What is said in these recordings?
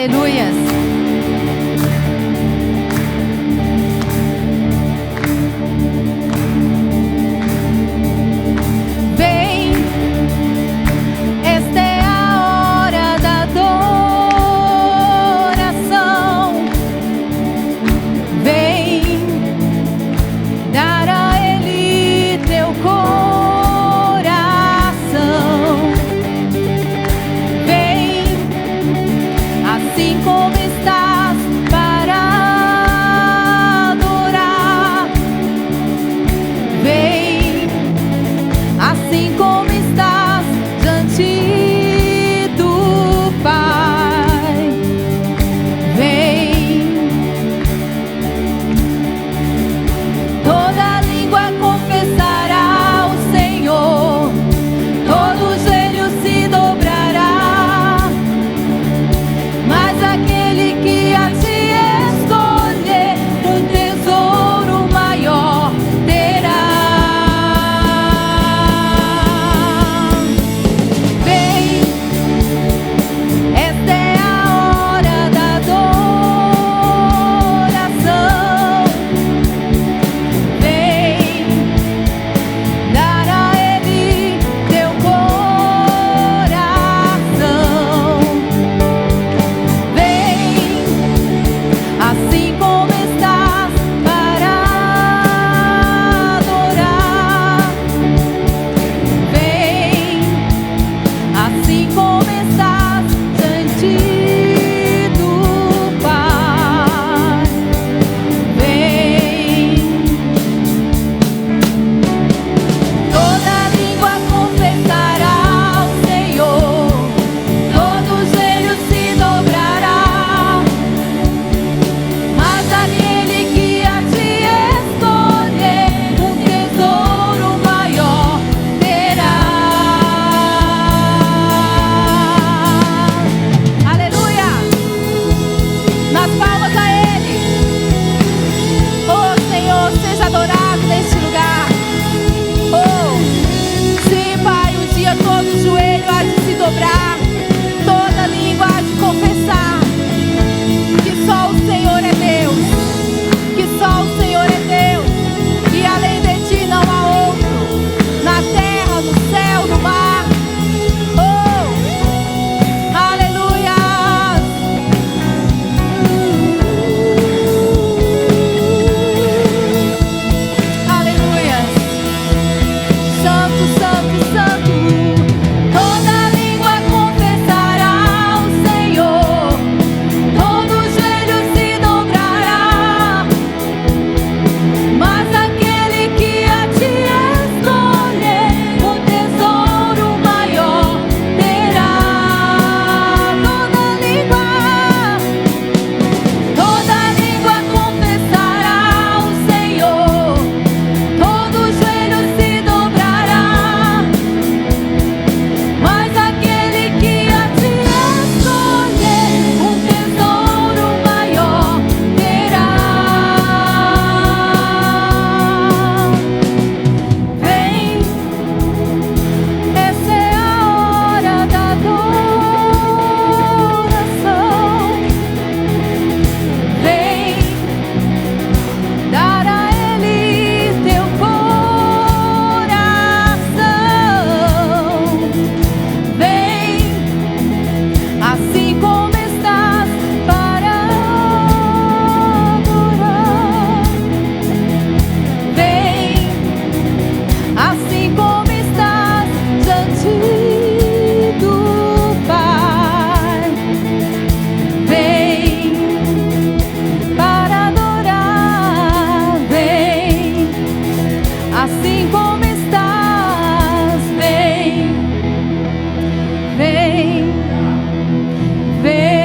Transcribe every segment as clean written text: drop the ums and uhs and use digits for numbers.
Aleluias. Vem, esta é a hora da adoração. Vem dar a Ele teu coração. Vem, assim como estás, para adorar. Vem, assim como estás, diante do Pai. Vem, toda língua confessará o Senhor, todo joelho se dobrará, mas aquele que a ti escolher, um tesouro maior terá. Vem, esta é a hora da adoração. Vem dar a Ele teu coração. Vem, assim como estás, para adorar. Vem, assim como estás, diante do Pai. Vem, toda língua confessará o Senhor, todo joelho se dobrará, mas aquele que a ti escolher, um tesouro maior terá. Aleluia! Nas palmas a Ele. Oh Senhor, seja adorado neste lugar. Oh, sim, Pai, um dia todo joelho há de se dobrar, toda língua há de confessar que só o Senhor é Deus, que só o Senhor é Deus, e além de ti não há outro, na terra, no céu, no mar. Oh, aleluia! Aleluia! Santo, santo, santo. Toda língua confessará o Senhor, todo joelho se dobrará, mas aquele que a ti escolher, um tesouro maior terá. Toda língua confessará o Senhor, todo joelho se dobrará, mas aquele que a ti escolher, um tesouro maior terá. Vem, essa é a hora da adoração. Vem dar a Ele teu coração. Vem, assim como estás, para adorar. Vem, assim como estás, diante do Pai. Vem para adorar. Vem, assim como estás. Vem, vem, vem.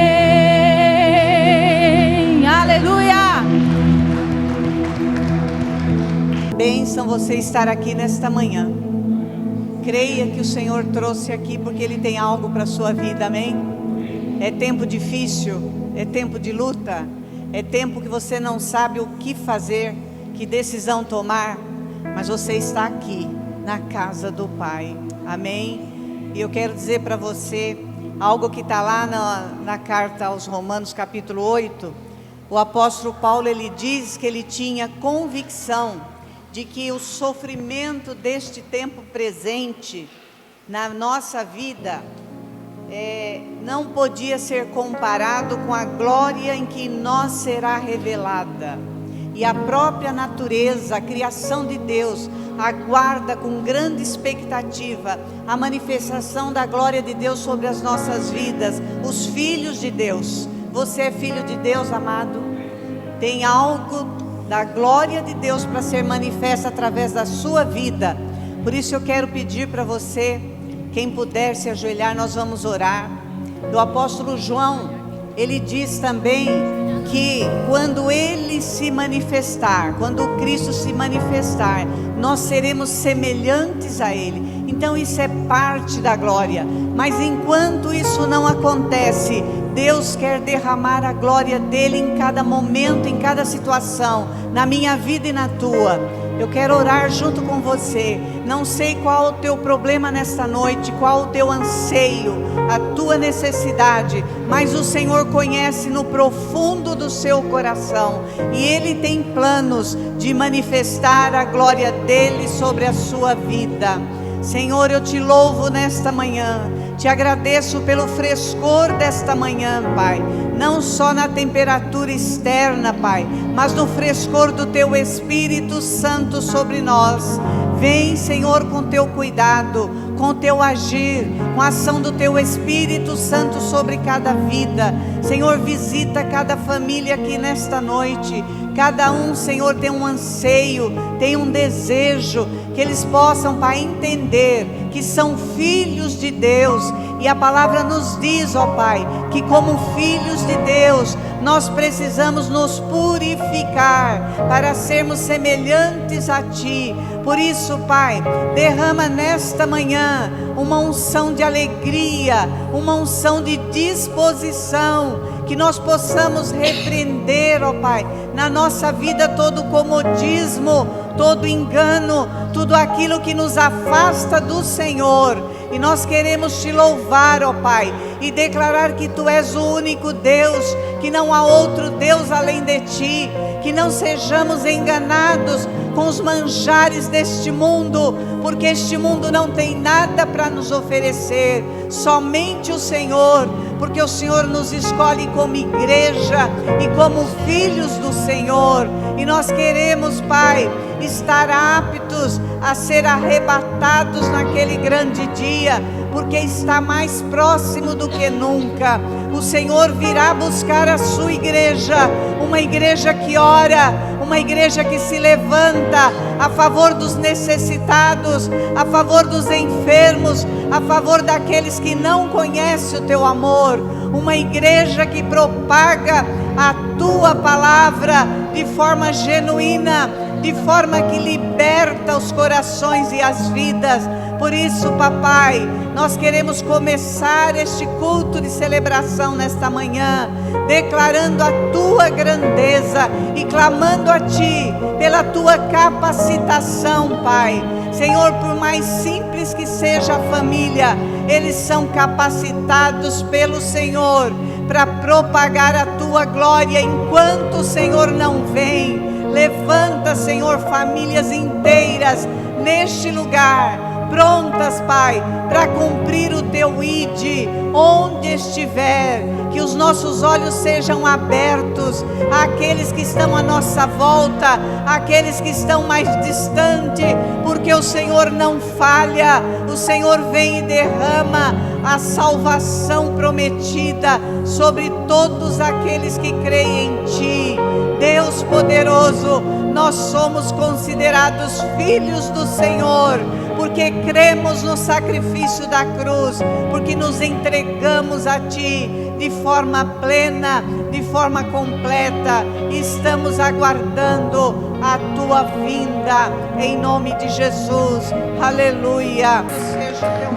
Aleluia! Bênção você estar aqui nesta manhã. Creia que o Senhor trouxe aqui porque Ele tem algo para a sua vida, amém? É tempo difícil, é tempo de luta, é tempo que você não sabe o que fazer, que decisão tomar, mas você está aqui, na casa do Pai, amém? E eu quero dizer para você algo que está lá na carta aos Romanos capítulo 8, o apóstolo Paulo, ele diz que ele tinha convicção de que o sofrimento deste tempo presente na nossa vida não podia ser comparado com a glória em que nós será revelada. E a própria natureza, a criação de Deus, aguarda com grande expectativa a manifestação da glória de Deus sobre as nossas vidas, os filhos de Deus. Você é filho de Deus, amado? Tem algo da glória de Deus para ser manifesta através da sua vida. Por isso eu quero pedir para você, quem puder se ajoelhar, nós vamos orar. Do apóstolo João, ele diz também que quando ele se manifestar, quando o Cristo se manifestar, nós seremos semelhantes a ele. Então isso é parte da glória. Mas enquanto isso não acontece, Deus quer derramar a glória dele em cada momento, em cada situação, na minha vida e na tua. Eu quero orar junto com você. Não sei qual o teu problema nesta noite, qual o teu anseio, a tua necessidade, mas o Senhor conhece no profundo do seu coração, e Ele tem planos de manifestar a glória dele sobre a sua vida. Senhor, eu te louvo nesta manhã, te agradeço pelo frescor desta manhã, Pai, não só na temperatura externa, Pai, mas no frescor do Teu Espírito Santo sobre nós. Vem, Senhor, com Teu cuidado, com Teu agir, com a ação do Teu Espírito Santo sobre cada vida. Senhor, visita cada família aqui nesta noite. Cada um, Senhor, tem um anseio, tem um desejo, que eles possam, Pai, entender que são filhos de Deus. E a palavra nos diz, ó Pai, que como filhos de Deus, nós precisamos nos purificar para sermos semelhantes a Ti. Por isso, Pai, derrama nesta manhã uma unção de alegria, uma unção de disposição, que nós possamos repreender, ó Pai, na nossa vida todo comodismo, todo engano, tudo aquilo que nos afasta do Senhor. E nós queremos Te louvar, ó Pai, e declarar que Tu és o único Deus, que não há outro Deus além de Ti, que não sejamos enganados com os manjares deste mundo, porque este mundo não tem nada para nos oferecer, somente o Senhor, porque o Senhor nos escolhe como igreja e como filhos do Senhor, e nós queremos, Pai, estar aptos a ser arrebatados naquele grande dia, porque está mais próximo do que nunca. O Senhor virá buscar a sua igreja, uma igreja que ora, uma igreja que se levanta a favor dos necessitados, a favor dos enfermos, a favor daqueles que não conhecem o Teu amor, uma igreja que propaga a Tua palavra de forma genuína, de forma que liberta os corações e as vidas. Por isso, Papai, nós queremos começar este culto de celebração nesta manhã, declarando a Tua grandeza e clamando a Ti pela Tua capacitação, Pai. Senhor, por mais simples que seja a família, eles são capacitados pelo Senhor para propagar a Tua glória enquanto o Senhor não vem. Levanta, Senhor, famílias inteiras neste lugar, prontas, Pai, para cumprir o Teu ID, onde estiver, que os nossos olhos sejam abertos àqueles que estão à nossa volta, àqueles que estão mais distante, porque o Senhor não falha, o Senhor vem e derrama a salvação prometida sobre todos aqueles que creem em Ti. Deus poderoso, nós somos considerados filhos do Senhor, porque cremos no sacrifício da cruz, porque nos entregamos a Ti de forma plena, de forma completa, e estamos aguardando a Tua vinda, em nome de Jesus. Aleluia.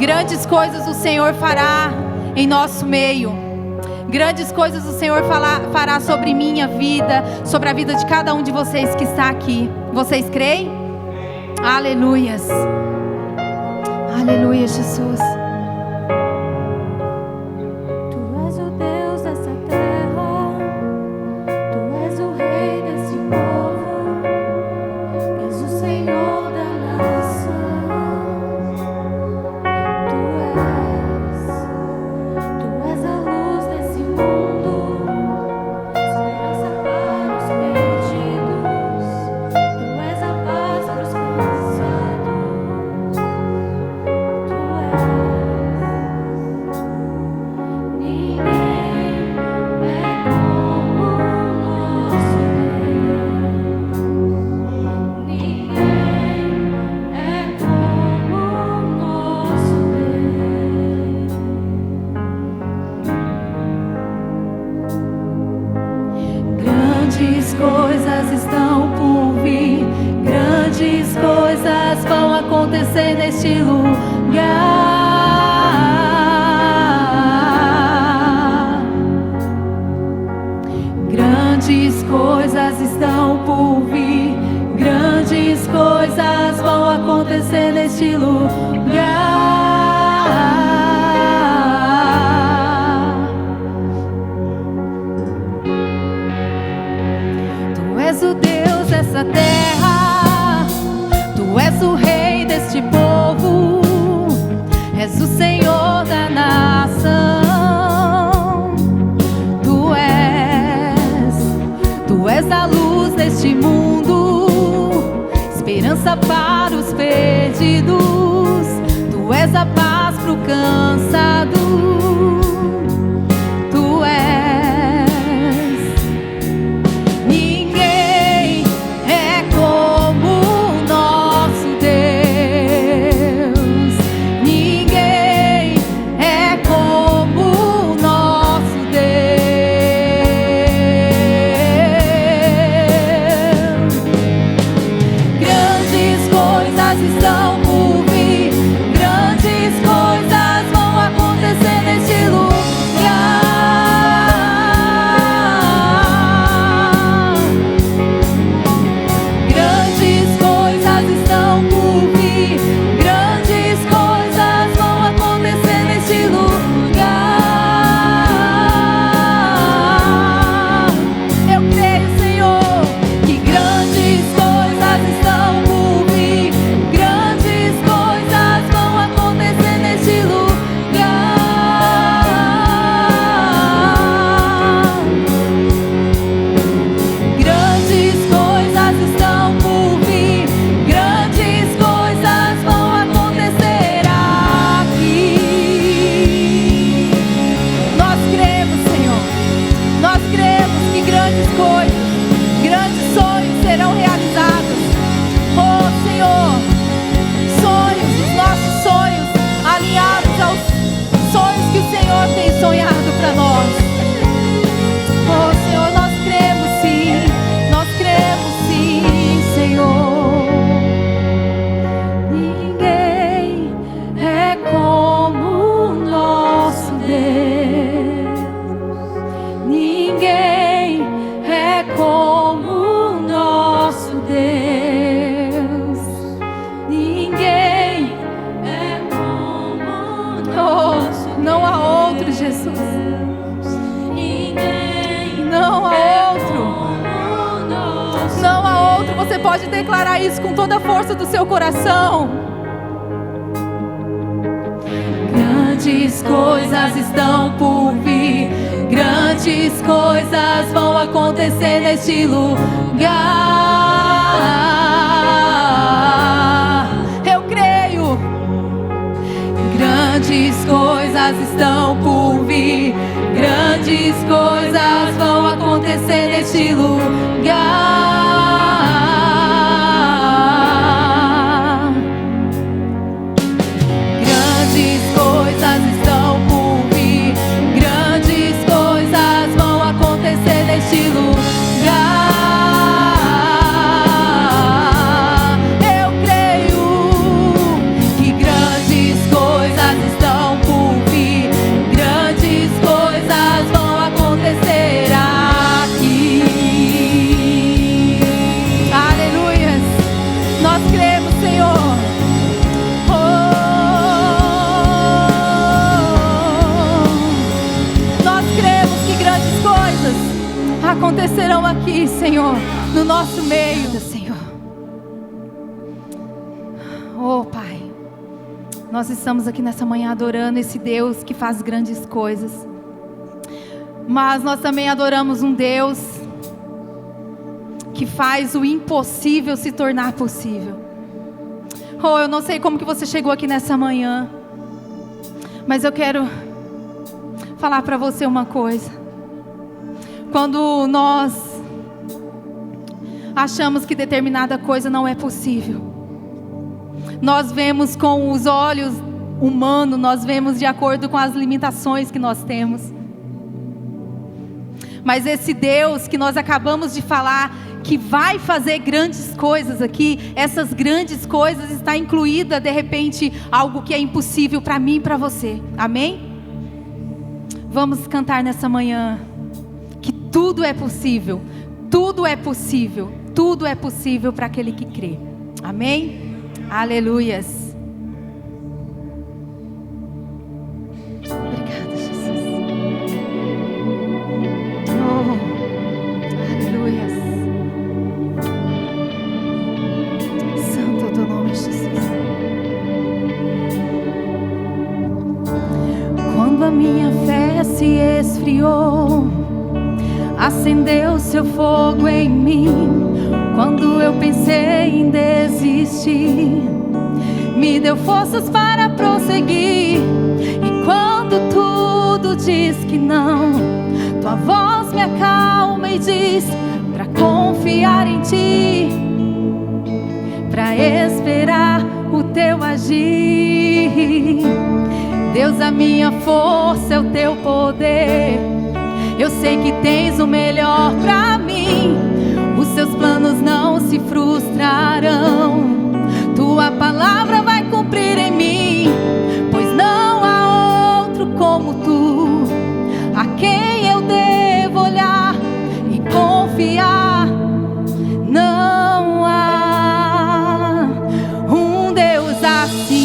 Grandes coisas o Senhor fará em nosso meio. Grandes coisas o Senhor fará sobre minha vida, sobre a vida de cada um de vocês que está aqui. Vocês creem? Aleluias. Aleluia, Jesus. Grandes coisas estão por vir, grandes coisas vão acontecer neste lugar. Grandes coisas estão por vir, grandes coisas vão acontecer neste lugar. Tu és o Deus dessa terra, Tu és o Rei deste povo, és o Senhor da nação. Tu és a luz deste mundo, esperança para os perdidos. Tu és a paz pro cansado. Tu és. Ninguém é como o nosso Deus. Ninguém é como o nosso Deus. Grandes coisas estão por vir, grandes coisas vão acontecer neste lugar. Grandes coisas estão por vir, grandes coisas vão acontecer neste lugar. Eu creio, Senhor, que grandes coisas estão por vir, grandes coisas vão acontecer neste lugar. Grandes coisas estão por vir, grandes coisas vão acontecer aqui. Nós cremos, Senhor, nós cremos que grandes coisas, grandes sonhos serão realizados. Oh, Senhor, sonhos, os nossos sonhos alinhados aos sonhos que o Senhor tem sonhado para nós. Oh, Senhor, nós cremos sim, Senhor. Ninguém é como o nosso Deus. Ninguém é como o nosso Deus. Ninguém é como o nosso Deus. Não há outro, Jesus. Não há outro. Não há outro. Você pode declarar isso com toda a força do seu coração. Grandes coisas estão por vir, grandes coisas vão acontecer neste lugar. Eu creio. Grandes coisas estão por vir, grandes coisas vão acontecer neste lugar. Grandes coisas estão por vir, grandes coisas vão acontecer neste lugar. Eu creio que grandes coisas estão por vir, grandes coisas vão acontecer aqui. Aleluias. Nós cremos, Senhor. Oh, nós cremos que grandes coisas acontecerão aqui, Senhor, no nosso meio, Senhor. Oh, Pai, nós estamos aqui nessa manhã adorando esse Deus que faz grandes coisas, mas nós também adoramos um Deus que faz o impossível se tornar possível. Oh, eu não sei como que você chegou aqui nessa manhã, mas eu quero falar para você uma coisa. Quando nós achamos que determinada coisa não é possível, nós vemos com os olhos humanos, nós vemos de acordo com as limitações que nós temos. Mas esse Deus que nós acabamos de falar, que vai fazer grandes coisas aqui, essas grandes coisas está incluída de repente algo que é impossível para mim e para você. Amém? Vamos cantar nessa manhã que tudo é possível, tudo é possível, tudo é possível para aquele que crê. Amém? Aleluias. Obrigada, Jesus. Oh, aleluias. Santo é o teu nome, Jesus. Quando a minha fé se esfriou, acendeu seu fogo em mim. Quando eu pensei em desistir, me deu forças para prosseguir. E quando tudo diz que não, tua voz me acalma e diz para confiar em ti, para esperar o teu agir. Deus, a minha força é o teu poder. Eu sei que tens o melhor pra mim. Os seus planos não se frustrarão. Tua palavra vai cumprir em mim, pois não há outro como tu, a quem eu devo olhar e confiar. Não há um Deus assim,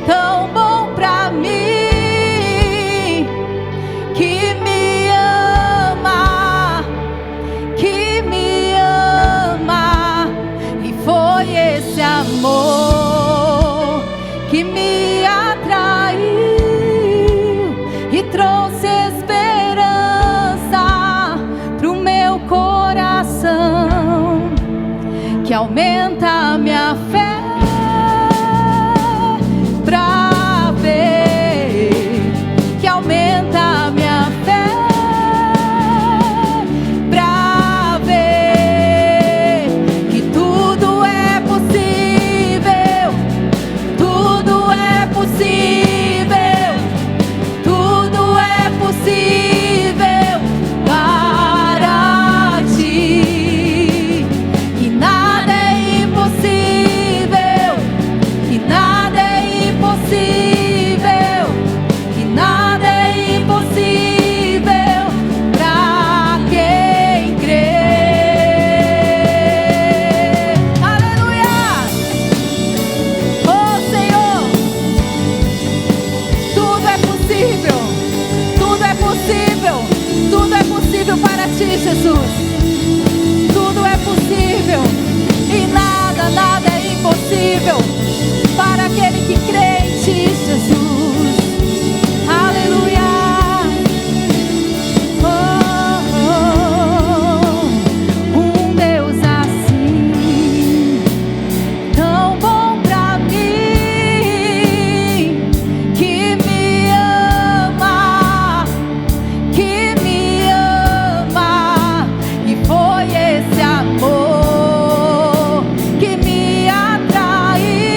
tão bom pra mim, que me ama, e foi esse amor que me atraiu e trouxe esperança pro meu coração, que aumenta a minha fé pra ver, que aumenta a minha fé pra ver que tudo é possível, tudo é possível, tudo é possível para ti. E nada é impossível, e nada é impossível, e nada é impossível para quem crê. Aleluia! Oh Senhor, tudo é possível, tudo é possível, tudo é possível para ti, Jesus. Tudo é possível e nada, nada é impossível para aquele que crê em ti, Jesus. Aleluia! Um Deus assim, tão bom pra mim, que me ama, e foi esse amor que me atraiu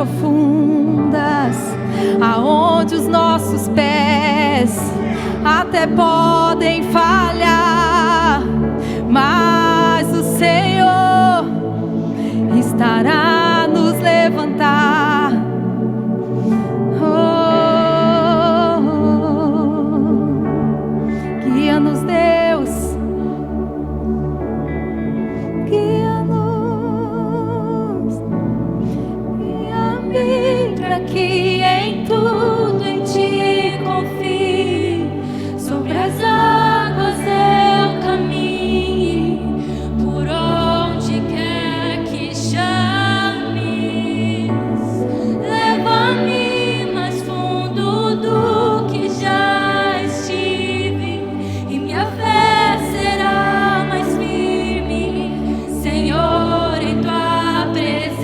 profundas, aonde os nossos pés até podem falhar, mas o Senhor estará a nos levantar. Guia-nos, Deus, guia-nos, guia-me para que em tudo em Ti confie. Sobre as águas eu caminhe, por onde quer que chames. Leva-me mais fundo do que já estive, e minha fé será mais firme, Senhor, em Tua presença.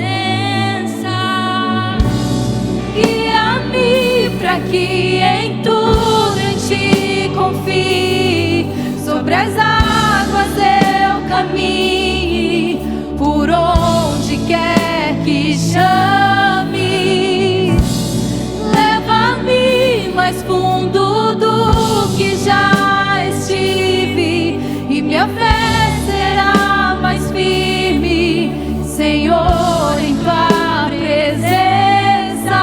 Guia-me para que em tudo em Ti confie. Sobre as águas eu caminhe, por onde quer que chames. Leva-me mais fundo do que já estive, e minha fé será mais firme, Senhor, em Tua presença.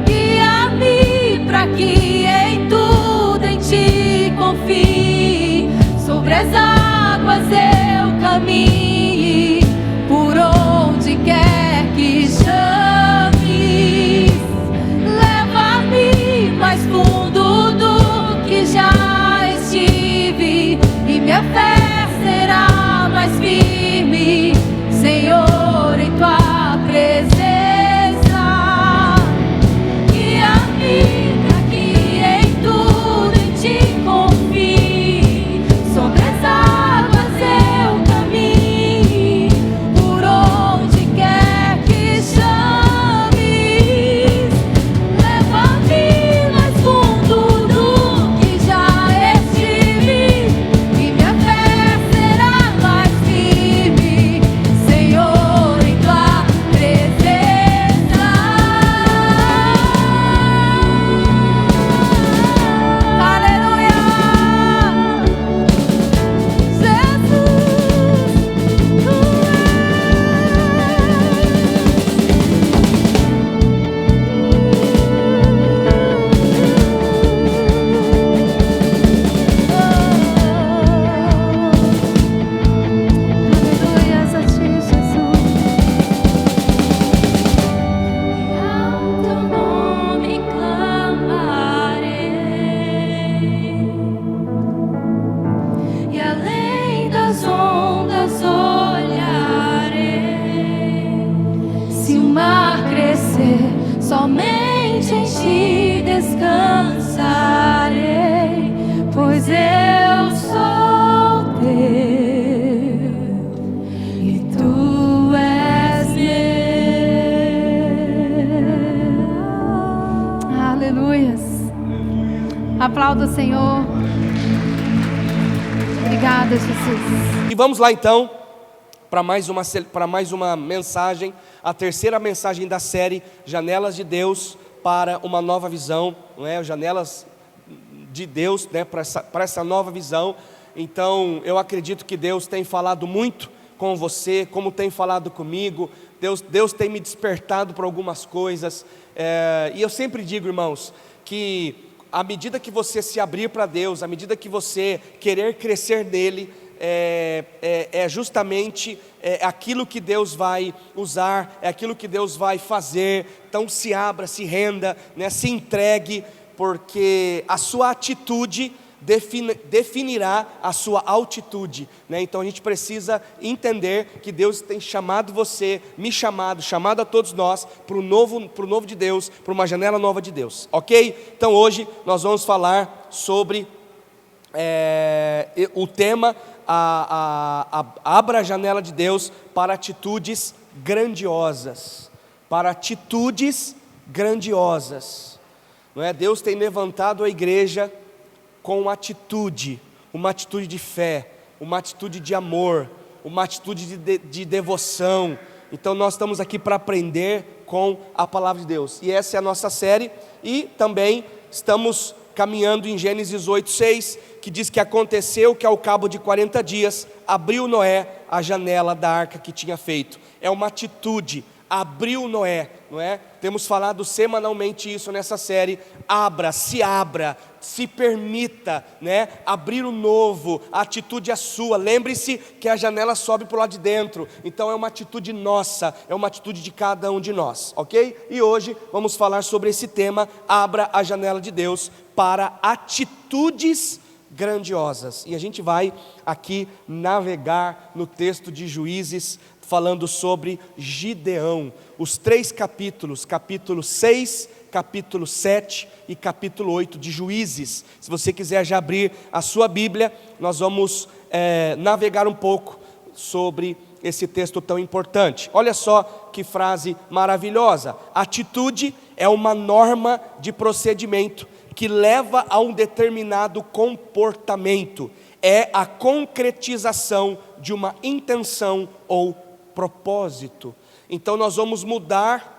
Guia-me para que em tudo em Ti confie. Sobre as águas eu caminhe, por onde quer que chames. Leva-me mais fundo do que já estive, e minha fé será mais firme, Senhor, em Tua presença. Guia-me para que em tudo em Ti confie. Sobre as águas eu caminhe, por onde quer que chames. Leva-me mais fundo do que já estive, e minha fé será mais firme, Senhor, em Tua presença. Aleluia! Aleluias a Ti, Jesus. E ao Teu nome clamarei, e além das ondas olharei. Se o mar crescer, somente em Ti descansarei, pois eu sou Teu e Tu és meu. Aleluias. Aplauda o Senhor. Obrigada, Jesus. E vamos lá então para mais uma mensagem, a terceira mensagem da série Janelas de Deus para uma nova visão, não é? Janelas de Deus, né, para essa nova visão. Então eu acredito que Deus tem falado muito com você, como tem falado comigo. Deus tem me despertado para algumas coisas, e eu sempre digo, irmãos, que à medida que você se abrir para Deus, à medida que você querer crescer nele, é justamente aquilo que Deus vai usar, é aquilo que Deus vai fazer. Então se abra, se renda, né, se entregue, porque a sua atitude definirá a sua altitude, né? Então a gente precisa entender que Deus tem chamado você, me chamado a todos nós para o novo de Deus, para uma janela nova de Deus, ok? Então hoje nós vamos falar sobre o tema abra a janela de Deus para atitudes grandiosas, não é? Deus tem levantado a igreja com uma atitude de fé, uma atitude de amor, uma atitude de devoção, Então nós estamos aqui para aprender com a palavra de Deus. E essa é a nossa série. E também estamos caminhando em Gênesis 8:6, que diz que aconteceu que ao cabo de 40 dias, abriu Noé a janela da arca que tinha feito. É uma atitude, abriu Noé, não é? Temos falado semanalmente isso nessa série. Abra, se permita, né? Abrir o novo, a atitude é sua. Lembre-se que a janela sobe para o lado de dentro, então é uma atitude nossa, é uma atitude de cada um de nós, ok? E hoje vamos falar sobre esse tema, abra a janela de Deus para atitudes grandiosas. E a gente vai aqui navegar no texto de Juízes, falando sobre Gideão, os 3 capítulos, capítulo 6, capítulo 7 e capítulo 8 de Juízes. Se você quiser já abrir a sua Bíblia, nós vamos navegar um pouco sobre esse texto tão importante. Olha só que frase maravilhosa: atitude é uma norma de procedimento que leva a um determinado comportamento, é a concretização de uma intenção ou propósito. Então nós vamos mudar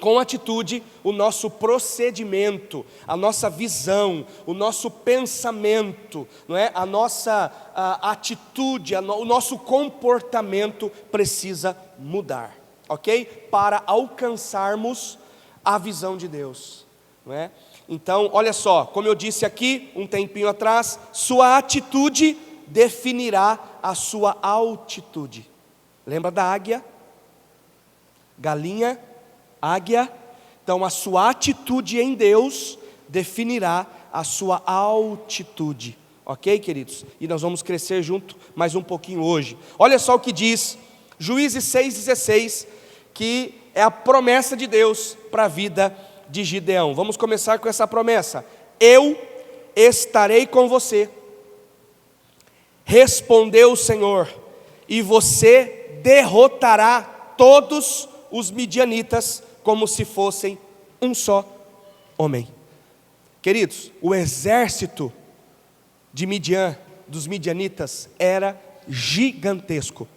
com atitude o nosso procedimento, a nossa visão, o nosso pensamento, não é? A nossa atitude, o nosso comportamento precisa mudar, ok? Para alcançarmos a visão de Deus, não é? Então, olha só, como eu disse aqui um tempinho atrás, sua atitude definirá a sua altitude. Lembra da águia? Galinha, águia. Então a sua atitude em Deus definirá a sua altitude. Ok, queridos? E nós vamos crescer junto mais um pouquinho hoje. Olha só o que diz Juízes 6,16, que é a promessa de Deus para a vida de Gideão. Vamos começar com essa promessa: eu estarei com você, respondeu o Senhor, e você derrotará todos os midianitas como se fossem um só homem. Queridos, o exército de Midian, dos midianitas, era gigantesco.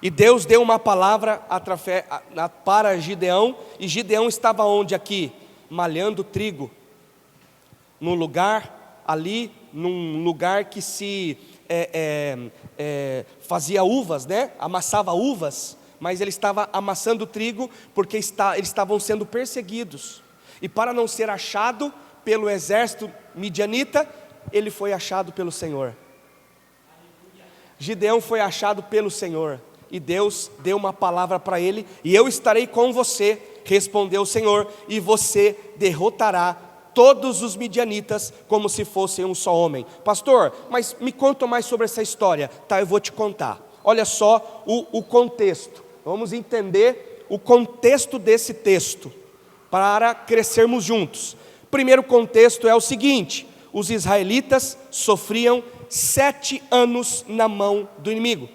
E Deus deu uma palavra para Gideão, e Gideão estava onde aqui? Malhando trigo, num lugar ali, num lugar que se fazia uvas, né? Amassava uvas, mas ele estava amassando trigo porque eles estavam sendo perseguidos. E para não ser achado pelo exército midianita, ele foi achado pelo Senhor. Gideão foi achado pelo Senhor, e Deus deu uma palavra para ele: e eu estarei com você, respondeu o Senhor, e você derrotará todos os midianitas como se fossem um só homem. Pastor, mas me conta mais sobre essa história. Tá, eu vou te contar. Olha só o contexto. Vamos entender o contexto desse texto para crescermos juntos. Primeiro contexto é o seguinte: os israelitas sofriam 7 anos na mão do inimigo.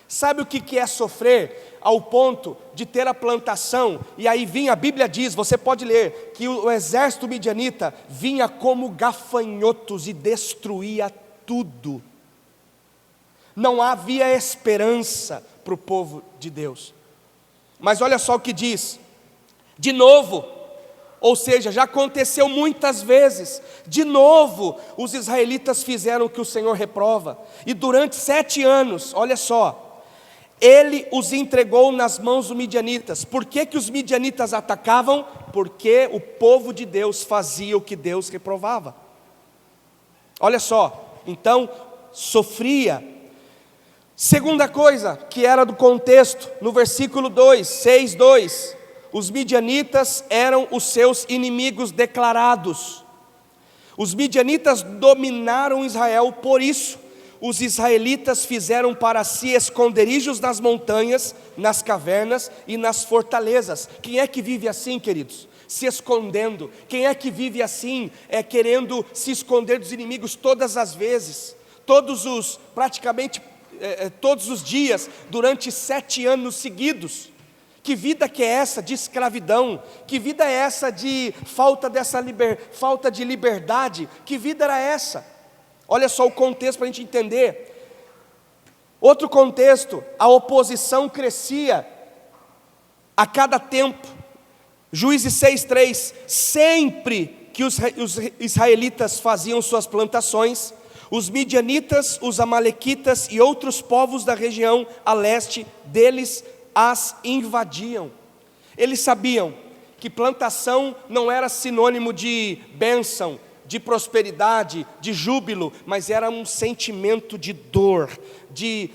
Sabe o que é sofrer ao ponto de ter a plantação, e aí vinha, a Bíblia diz, você pode ler, que o exército midianita vinha como gafanhotos e destruía tudo. Não havia esperança para o povo de Deus. Mas olha só o que diz, de novo, ou seja, já aconteceu muitas vezes, de novo os israelitas fizeram o que o Senhor reprova, e durante 7 anos, olha só, Ele os entregou nas mãos dos midianitas. Por que os midianitas atacavam? Porque o povo de Deus fazia o que Deus reprovava. Olha só, então sofria. Segunda coisa que era do contexto, no versículo 2, 6:2, os midianitas eram os seus inimigos declarados. Os midianitas dominaram Israel, por isso os israelitas fizeram para si esconderijos nas montanhas, nas cavernas e nas fortalezas. Quem é que vive assim, queridos? Se escondendo. Quem é que vive assim, querendo se esconder dos inimigos todas as vezes? Praticamente todos os dias, durante 7 anos seguidos. Que vida que é essa de escravidão? Que vida é essa de falta de liberdade? Que vida era essa? Olha só o contexto para a gente entender. Outro contexto, a oposição crescia a cada tempo. Juízes 6:3, sempre que os israelitas faziam suas plantações, os midianitas, os amalequitas e outros povos da região a leste deles as invadiam. Eles sabiam que plantação não era sinônimo de bênção, de prosperidade, de júbilo, mas era um sentimento de dor, de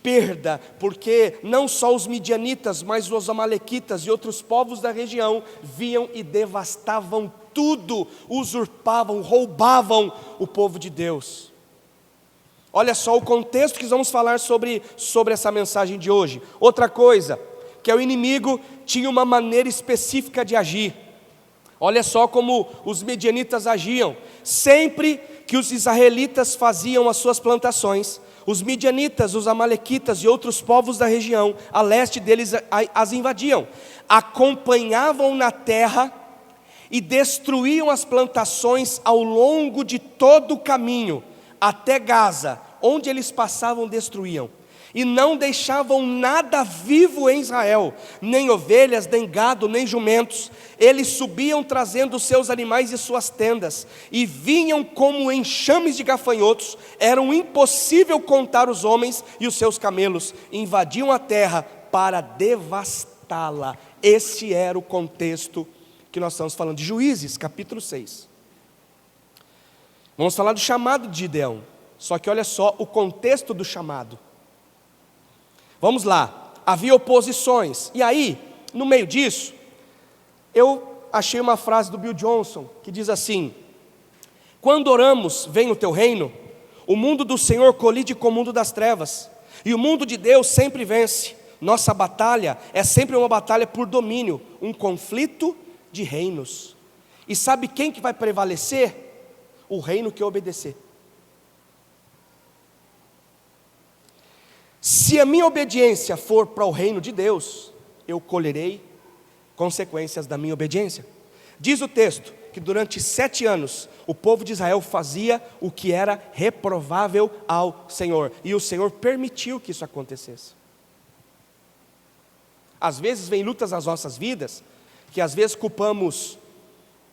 perda, porque não só os midianitas, mas os amalequitas e outros povos da região viam e devastavam tudo, usurpavam, roubavam o povo de Deus. Olha só o contexto que vamos falar sobre essa mensagem de hoje. Outra coisa, que o inimigo tinha uma maneira específica de agir. Olha só como os midianitas agiam. Sempre que os israelitas faziam as suas plantações, os midianitas, os amalequitas e outros povos da região a leste deles as invadiam, acompanhavam na terra e destruíam as plantações ao longo de todo o caminho até Gaza, onde eles passavam destruíam, e não deixavam nada vivo em Israel, nem ovelhas, nem gado, nem jumentos. Eles subiam trazendo seus animais e suas tendas, e vinham como enxames de gafanhotos. Era impossível contar os homens e os seus camelos. Invadiam a terra para devastá-la. Esse era o contexto que nós estamos falando de Juízes, capítulo 6. Vamos falar do chamado de Gideão. Só que olha só o contexto do chamado. Vamos lá, havia oposições, e aí, no meio disso, eu achei uma frase do Bill Johnson, que diz assim: quando oramos, vem o teu reino, o mundo do Senhor colide com o mundo das trevas, e o mundo de Deus sempre vence. Nossa batalha é sempre uma batalha por domínio, um conflito de reinos. E sabe quem que vai prevalecer? O reino que obedecer. Se a minha obediência for para o reino de Deus, eu colherei consequências da minha obediência. Diz o texto que durante 7 anos o povo de Israel fazia o que era reprovável ao Senhor, e o Senhor permitiu que isso acontecesse. Às vezes vem lutas nas nossas vidas, que às vezes culpamos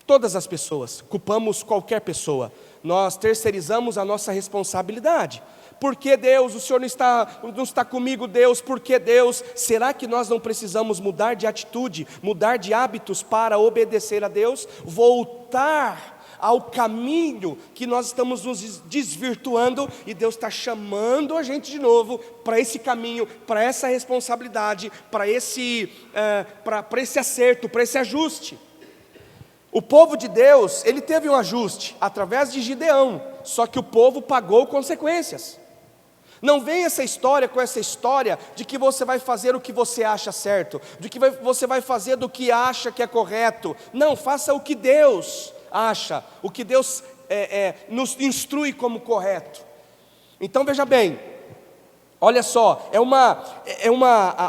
todas as pessoas, culpamos qualquer pessoa, nós terceirizamos a nossa responsabilidade. Por que Deus? O Senhor não está comigo, Deus, por que Deus? Será que nós não precisamos mudar de atitude, mudar de hábitos para obedecer a Deus? Voltar ao caminho que nós estamos nos desvirtuando, e Deus está chamando a gente de novo para esse caminho, para essa responsabilidade, para esse acerto, para esse ajuste. O povo de Deus, ele teve um ajuste através de Gideão, só que o povo pagou consequências. Não vem essa história com essa história de que você vai fazer o que você acha certo, de que você vai fazer do que acha que é correto. Não, faça o que Deus acha, o que Deus nos instrui como correto. Então veja bem, olha só,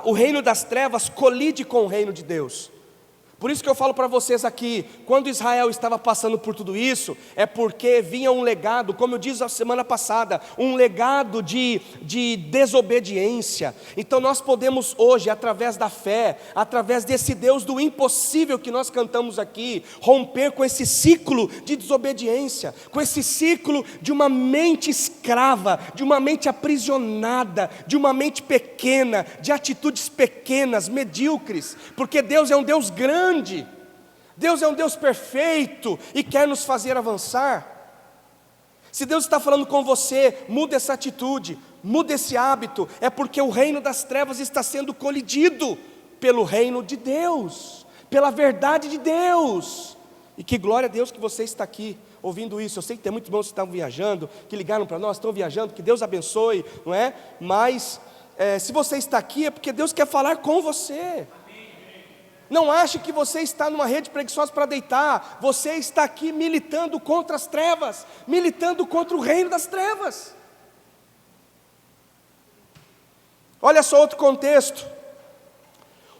o reino das trevas colide com o reino de Deus. Por isso que eu falo para vocês aqui, quando Israel estava passando por tudo isso, é porque vinha um legado, como eu disse a semana passada, um legado de desobediência. Então nós podemos hoje, através da fé, através desse Deus do impossível que nós cantamos aqui, romper com esse ciclo de desobediência, com esse ciclo de uma mente escrava, de uma mente aprisionada, de uma mente pequena, de atitudes pequenas, medíocres, porque Deus é um Deus grande, Deus é um Deus perfeito e quer nos fazer avançar. Se Deus está falando com você, muda essa atitude, muda esse hábito, é porque o reino das trevas está sendo colidido pelo reino de Deus, pela verdade de Deus. E que glória a Deus que você está aqui ouvindo isso. Eu sei que tem muitos irmãos que estão viajando, que ligaram para nós, estão viajando, que Deus abençoe, não é? Mas se você está aqui é porque Deus quer falar com você. Não ache que você está numa rede preguiçosa para deitar. Você está aqui militando contra as trevas, militando contra o reino das trevas. Olha só outro contexto.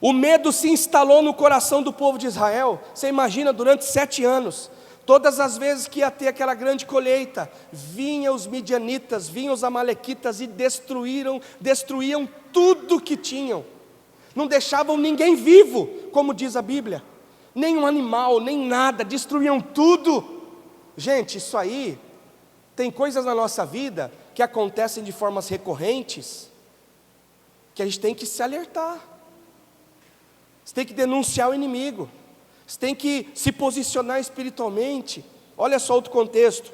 O medo se instalou no coração do povo de Israel. Você imagina, durante 7 anos, Todas as vezes que ia ter aquela grande colheita, vinham os midianitas, vinham os amalequitas e destruíam tudo que tinham. Não deixavam ninguém vivo, como diz a Bíblia. Nem um animal, nem nada, destruíam tudo. Gente, isso aí, tem coisas na nossa vida que acontecem de formas recorrentes, que a gente tem que se alertar. Você tem que denunciar o inimigo. Você tem que se posicionar espiritualmente. Olha só outro contexto.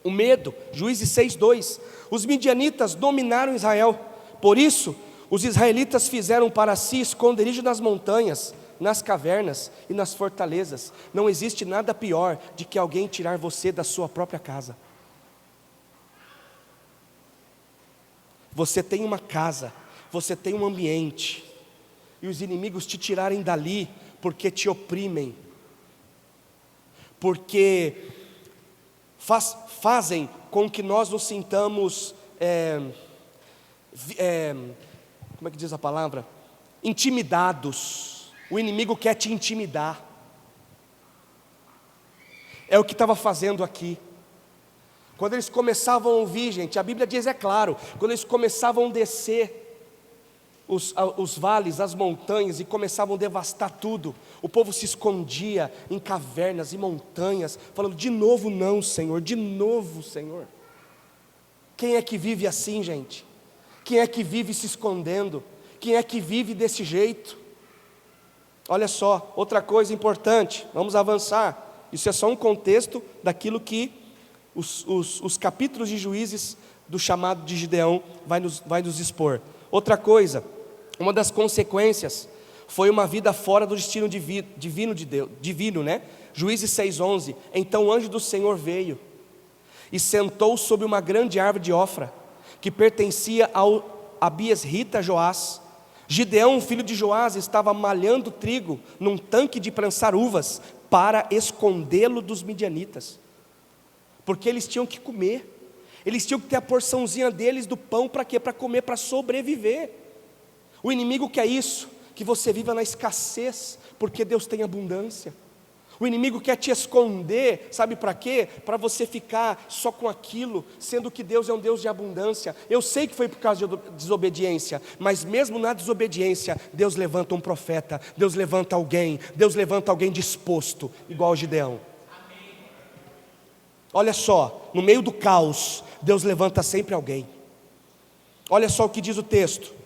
O medo, Juízes 6:2. Os midianitas dominaram Israel. Por isso, os israelitas fizeram para si esconderijo nas montanhas, nas cavernas e nas fortalezas. Não existe nada pior de que alguém tirar você da sua própria casa. Você tem uma casa, você tem um ambiente, e os inimigos te tirarem dali, porque te oprimem, porque fazem com que nós nos sintamos, como é que diz a palavra? Intimidados. O inimigo quer te intimidar. É o que estava fazendo aqui. Quando eles começavam a ouvir, gente, a Bíblia diz, é claro, quando eles começavam a descer os vales, as montanhas, e começavam a devastar tudo, o povo se escondia em cavernas e montanhas, falando, de novo não, Senhor, de novo, Senhor. Quem é que vive assim, gente? Quem é que vive se escondendo? Quem é que vive desse jeito? Olha só, outra coisa importante, vamos avançar. Isso é só um contexto daquilo que os capítulos de Juízes do chamado de Gideão vai nos expor. Outra coisa, uma das consequências foi uma vida fora do destino divino de Deus, né? Juízes 6:11. Então o anjo do Senhor veio e sentou sobre uma grande árvore de Ofra, que pertencia ao Abiesrita Joás. Gideão, filho de Joás, estava malhando trigo num tanque de prensar uvas para escondê-lo dos midianitas, porque eles tinham que comer, eles tinham que ter a porçãozinha deles do pão. Para quê? Para comer, para sobreviver. O inimigo quer isso, que você viva na escassez, porque Deus tem abundância. O inimigo quer te esconder, sabe para quê? Para você ficar só com aquilo, sendo que Deus é um Deus de abundância. Eu sei que foi por causa de desobediência, mas mesmo na desobediência, Deus levanta um profeta, Deus levanta alguém disposto, igual Gideão. Olha só, no meio do caos, Deus levanta sempre alguém. Olha só o que diz o texto.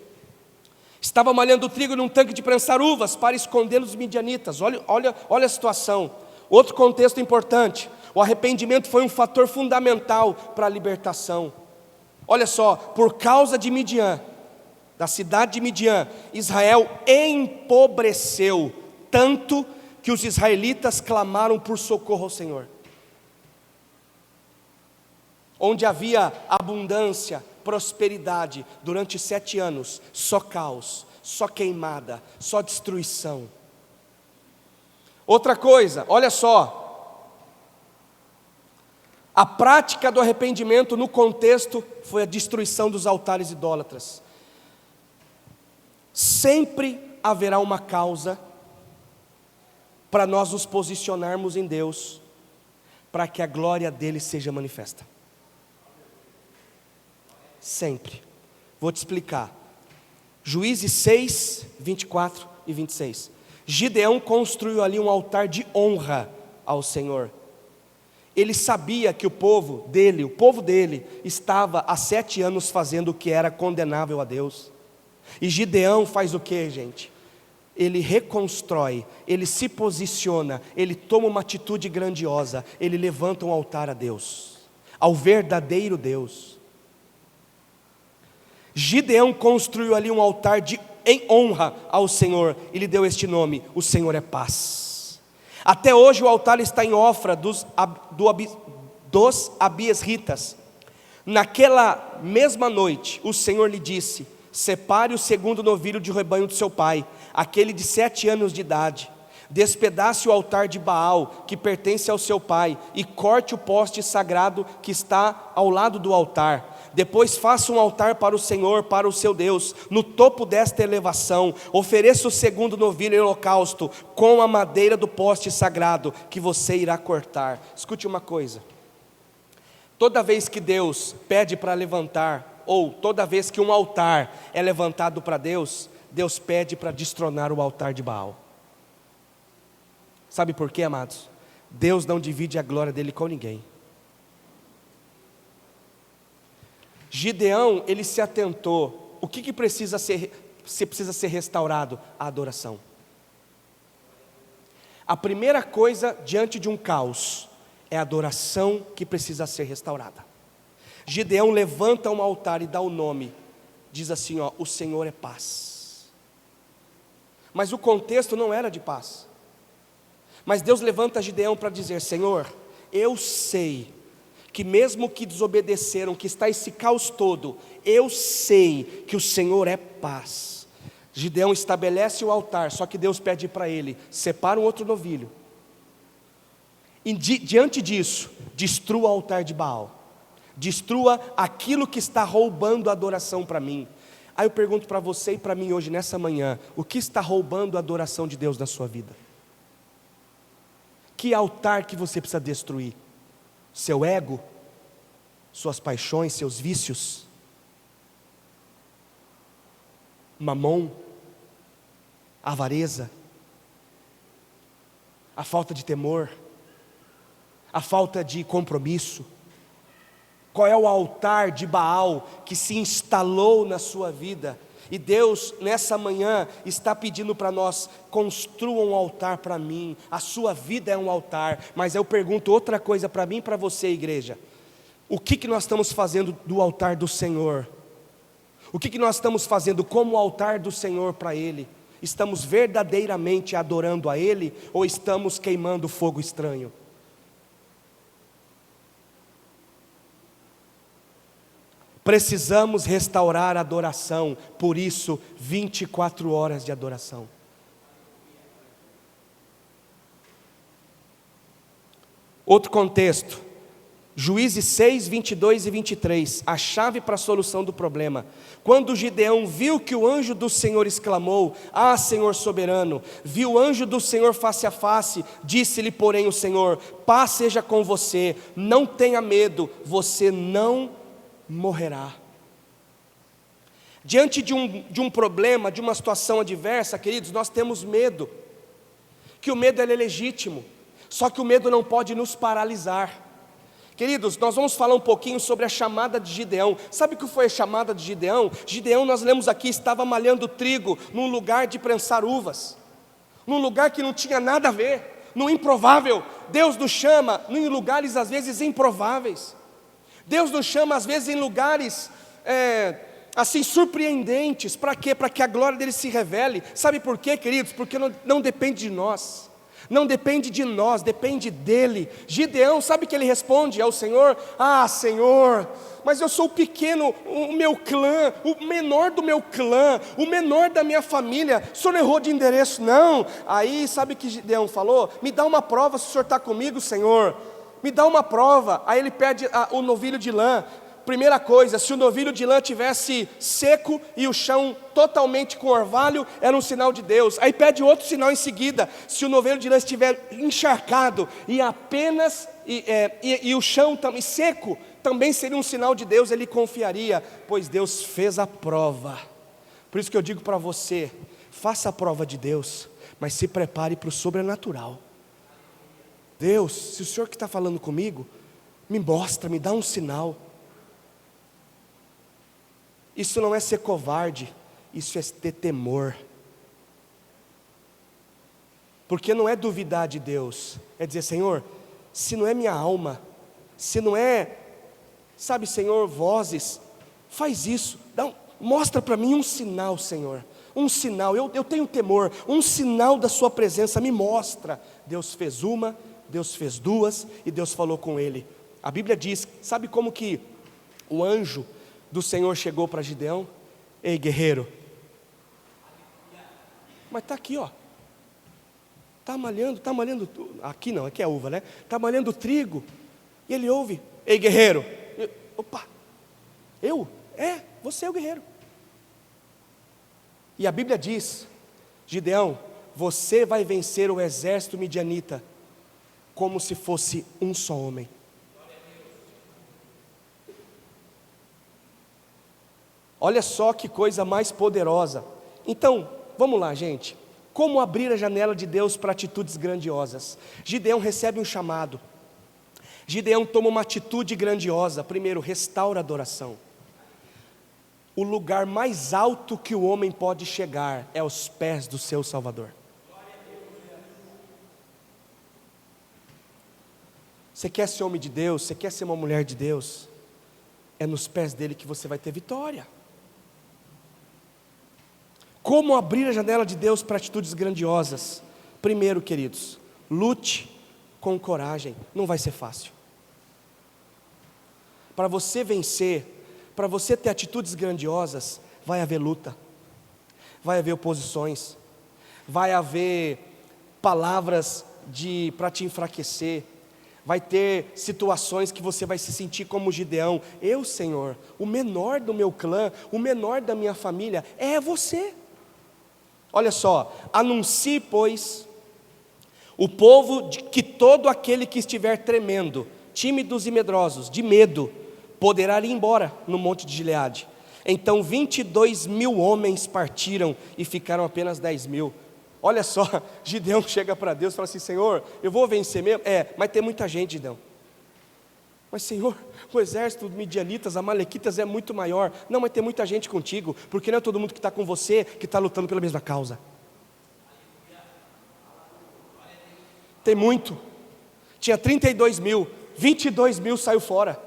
Estava malhando trigo num tanque de prensar uvas para esconder os midianitas. Olha a situação. Outro contexto importante. O arrependimento foi um fator fundamental para a libertação. Olha só, por causa de Midian, da cidade de Midian, Israel empobreceu tanto que os israelitas clamaram por socorro ao Senhor. Onde havia abundância, prosperidade, durante 7 anos, só caos, só queimada, só destruição. Outra coisa, olha só, a prática do arrependimento no contexto foi a destruição dos altares idólatras. Sempre haverá uma causa para nós nos posicionarmos em Deus, para que a glória dele seja manifesta. Sempre. Vou te explicar. Juízes 6, 24 e 26. Gideão construiu ali um altar de honra ao Senhor. Ele sabia que o povo dele estava há 7 anos fazendo o que era condenável a Deus. E Gideão faz o que, gente? Ele reconstrói, ele se posiciona, ele toma uma atitude grandiosa, ele levanta um altar a Deus, ao verdadeiro Deus. Gideão construiu ali um altar em honra ao Senhor, e lhe deu este nome: o Senhor é paz. Até hoje o altar está em Ofra dos Abiesritas. Naquela mesma noite, o Senhor lhe disse: separe o segundo novilho de rebanho do seu pai, aquele de 7 anos de idade. Despedace o altar de Baal, que pertence ao seu pai, e corte o poste sagrado que está ao lado do altar. Depois faça um altar para o Senhor, para o seu Deus, no topo desta elevação. Ofereça o segundo novilho em holocausto, com a madeira do poste sagrado, que você irá cortar. Escute uma coisa: toda vez que Deus pede para levantar, ou toda vez que um altar é levantado para Deus, Deus pede para destronar o altar de Baal. Sabe por quê, amados? Deus não divide a glória dele com ninguém. Gideão, ele se atentou. O que precisa ser restaurado? A adoração. A primeira coisa diante de um caos é a adoração que precisa ser restaurada. Gideão levanta um altar e dá o nome. Diz assim, ó: o Senhor é paz. Mas o contexto não era de paz. Mas Deus levanta Gideão para dizer: Senhor, eu sei que mesmo que desobedeceram, que está esse caos todo, eu sei que o Senhor é paz. Gideão estabelece o altar, só que Deus pede para ele: separa um outro novilho. E diante disso, destrua o altar de Baal. Destrua aquilo que está roubando a adoração para mim. Aí eu pergunto para você e para mim hoje, nessa manhã: o que está roubando a adoração de Deus na sua vida? Que altar que você precisa destruir? Seu ego? Suas paixões, seus vícios? Mamon? Avareza? A falta de temor? A falta de compromisso? Qual é o altar de Baal que se instalou na sua vida? E Deus, nessa manhã, está pedindo para nós: construam um altar para mim. A sua vida é um altar. Mas eu pergunto outra coisa para mim e para você, igreja: o que nós estamos fazendo do altar do Senhor? O que nós estamos fazendo como altar do Senhor para Ele? Estamos verdadeiramente adorando a Ele, ou estamos queimando fogo estranho? Precisamos restaurar a adoração, por isso 24 horas de adoração. Outro contexto, Juízes 6, 22 e 23, a chave para a solução do problema. Quando Gideão viu que o anjo do Senhor exclamou: ah, Senhor soberano, viu o anjo do Senhor face a face, disse-lhe porém o Senhor: paz seja com você, não tenha medo, você não morrerá. Diante de um problema, de uma situação adversa, queridos, nós temos medo. Que o medo ele é legítimo, só que o medo não pode nos paralisar. Queridos, nós vamos falar um pouquinho sobre a chamada de Gideão. Sabe o que foi a chamada de Gideão? Gideão, nós lemos aqui, estava malhando trigo num lugar de prensar uvas, num lugar que não tinha nada a ver, no improvável. Deus nos chama em lugares às vezes improváveis. Deus nos chama às vezes em lugares assim surpreendentes. Para quê? Para que a glória dele se revele. Sabe por quê, queridos? Porque não depende de nós. Não depende de nós, depende dele. Gideão, sabe o que ele responde ao Senhor? Ah, Senhor, mas eu sou pequeno, o meu clã, o menor do meu clã, o menor da minha família, o senhor errou de endereço? Não. Aí sabe o que Gideão falou? Me dá uma prova se o senhor está comigo, Senhor. Me dá uma prova. Aí ele pede o novilho de lã. Primeira coisa, se o novilho de lã tivesse seco e o chão totalmente com orvalho, era um sinal de Deus. Aí pede outro sinal em seguida: se o novilho de lã estiver encharcado e apenas e o chão também seco, também seria um sinal de Deus. Ele confiaria, pois Deus fez a prova. Por isso que eu digo para você: faça a prova de Deus, mas se prepare para o sobrenatural. Deus, se o Senhor que está falando comigo, me mostra, me dá um sinal. Isso não é ser covarde, isso é ter temor. Porque não é duvidar de Deus, é dizer: Senhor, se não é minha alma, se não é, sabe, Senhor, vozes, faz isso, mostra para mim um sinal, Senhor. Um sinal, eu tenho temor, um sinal da sua presença, me mostra. Deus fez uma, Deus fez duas, e Deus falou com ele. A Bíblia diz, sabe como que o anjo do Senhor chegou para Gideão? Ei, guerreiro, mas está aqui, ó. está malhando, aqui não, aqui é uva, né? Está malhando trigo. E ele ouve: ei, guerreiro. Opa, eu? Você é o guerreiro. E a Bíblia diz: Gideão, você vai vencer o exército midianita como se fosse um só homem. Olha só que coisa mais poderosa. Então, vamos lá, gente. Como abrir a janela de Deus para atitudes grandiosas? Gideão recebe um chamado. Gideão toma uma atitude grandiosa. Primeiro, restaura a adoração. O lugar mais alto que o homem pode chegar é aos pés do seu Salvador. Você quer ser homem de Deus? Você quer ser uma mulher de Deus? É nos pés dele que você vai ter vitória. Como abrir a janela de Deus para atitudes grandiosas? Primeiro, queridos, lute com coragem. Não vai ser fácil. Para você vencer, para você ter atitudes grandiosas, vai haver luta, vai haver oposições, vai haver palavras para te enfraquecer, vai ter situações que você vai se sentir como Gideão. Eu, Senhor, o menor do meu clã, o menor da minha família, é você. Olha só: anuncie, pois, o povo que todo aquele que estiver tremendo, tímidos e medrosos, de medo, poderá ir embora no monte de Gileade. Então 22.000 homens partiram e ficaram apenas 10.000. Olha só, Gideão chega para Deus e fala assim: Senhor, eu vou vencer mesmo? Mas tem muita gente, Gideão. Mas Senhor, o exército de midianitas, amalequitas é muito maior. Não, mas tem muita gente contigo, porque não é todo mundo que está com você que está lutando pela mesma causa. Tem muito. Tinha 32.000, 22.000 saiu fora.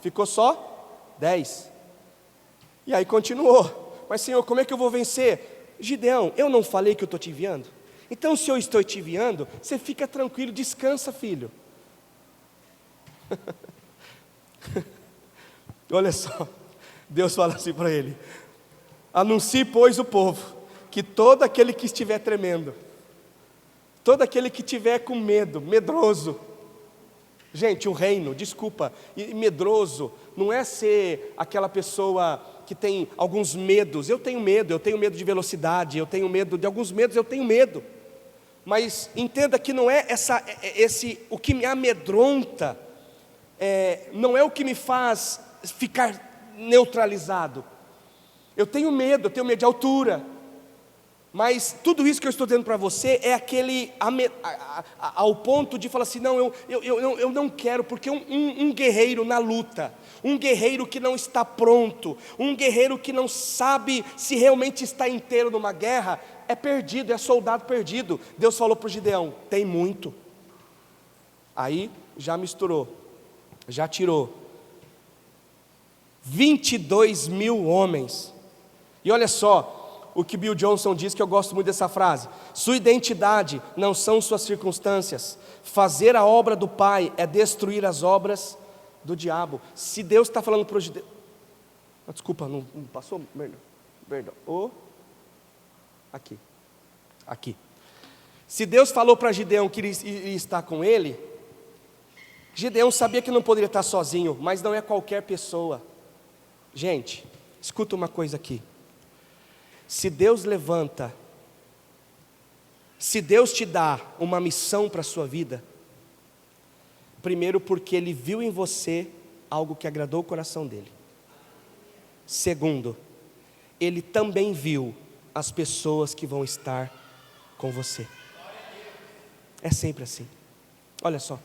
Ficou só 10. E aí continuou: mas Senhor, como é que eu vou vencer? Gideão, eu não falei que eu estou te enviando? Então se eu estou te enviando, você fica tranquilo, descansa, filho. Olha só, Deus fala assim para ele: anuncie, pois, o povo, que todo aquele que estiver tremendo, todo aquele que estiver com medo, medroso. Gente, o reino, desculpa, e medroso não é ser aquela pessoa que tem alguns medos. Eu tenho medo de velocidade, eu tenho medo de alguns medos, eu tenho medo. Mas entenda que não é o que me amedronta, não é o que me faz ficar neutralizado. Eu tenho medo de altura. Mas tudo isso que eu estou dizendo para você é aquele ao ponto de falar assim: não, eu não quero, porque um guerreiro na luta, um guerreiro que não está pronto, um guerreiro que não sabe se realmente está inteiro numa guerra, é perdido, é soldado perdido. Deus falou para o Gideão: tem muito. Aí já misturou, já tirou 22.000 homens. E olha só o que Bill Johnson diz, que eu gosto muito dessa frase: sua identidade não são suas circunstâncias. Fazer a obra do Pai é destruir as obras do diabo. Se Deus está falando para o Gideão, desculpa, não passou, perdão. Aqui. Se Deus falou para Gideão que iria estar com ele, Gideão sabia que não poderia estar sozinho, mas não é qualquer pessoa. Gente, escuta uma coisa aqui. Se Deus levanta, se Deus te dá uma missão para a sua vida, primeiro porque Ele viu em você algo que agradou o coração dEle. Segundo, Ele também viu as pessoas que vão estar com você. É sempre assim. Olha só,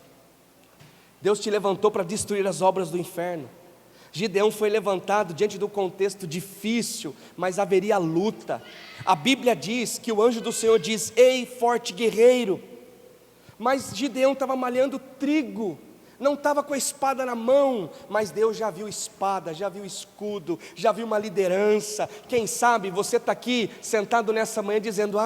Deus te levantou para destruir as obras do inferno. Gideão foi levantado diante do contexto difícil, mas haveria luta. A Bíblia diz que o anjo do Senhor diz: ei, forte guerreiro. Mas Gideão estava malhando trigo, não estava com a espada na mão, mas Deus já viu espada, já viu escudo, já viu uma liderança. Quem sabe você está aqui sentado nessa manhã dizendo: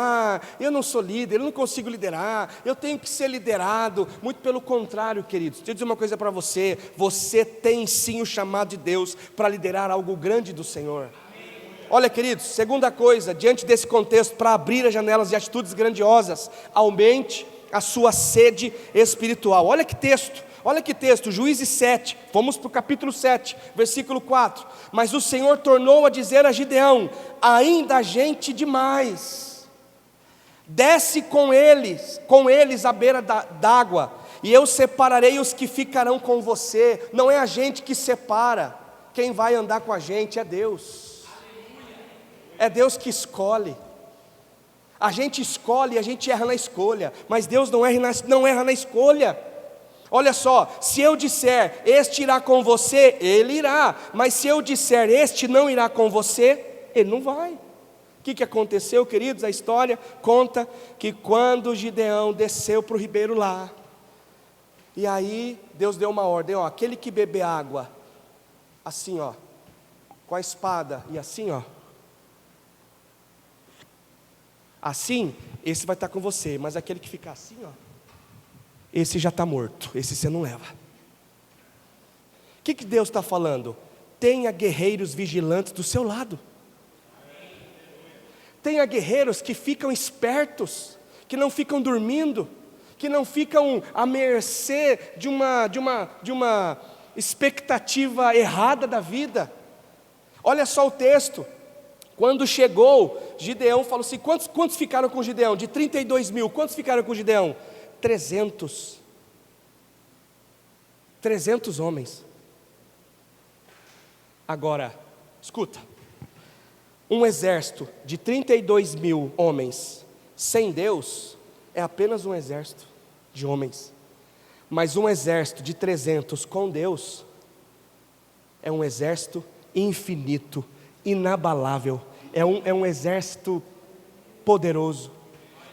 eu não sou líder, eu não consigo liderar, eu tenho que ser liderado. Muito pelo contrário, queridos, deixa eu dizer uma coisa para você: você tem sim o chamado de Deus para liderar algo grande do Senhor. Olha, queridos, segunda coisa, diante desse contexto, para abrir as janelas de atitudes grandiosas, aumente a sua sede espiritual. Olha que texto, Juízes 7, vamos para o capítulo 7, versículo 4. Mas o Senhor tornou a dizer a Gideão: ainda há gente demais, desce com eles à beira d'água, e eu separarei os que ficarão com você. Não é a gente que separa, quem vai andar com a gente é Deus. É Deus que escolhe. A gente escolhe e a gente erra na escolha, mas Deus não erra na escolha. Olha só, se eu disser, este irá com você, ele irá. Mas se eu disser, este não irá com você, ele não vai. O que aconteceu, queridos? A história conta que quando Gideão desceu para o ribeiro lá, e aí Deus deu uma ordem, ó, aquele que beber água, assim ó, com a espada, e assim ó, assim, esse vai estar com você, mas aquele que ficar assim ó, esse já está morto, esse você não leva. O que Deus está falando? Tenha guerreiros vigilantes do seu lado. Tenha guerreiros que ficam espertos, que não ficam dormindo, que não ficam à mercê de uma expectativa errada da vida. Olha só o texto. Quando chegou, Gideão falou assim: quantos ficaram com Gideão? De 32 mil, quantos ficaram com Gideão? 300 homens. Agora, escuta, um exército de 32 mil homens sem Deus é apenas um exército de homens, mas um exército de 300 com Deus é um exército infinito, inabalável, é um exército poderoso.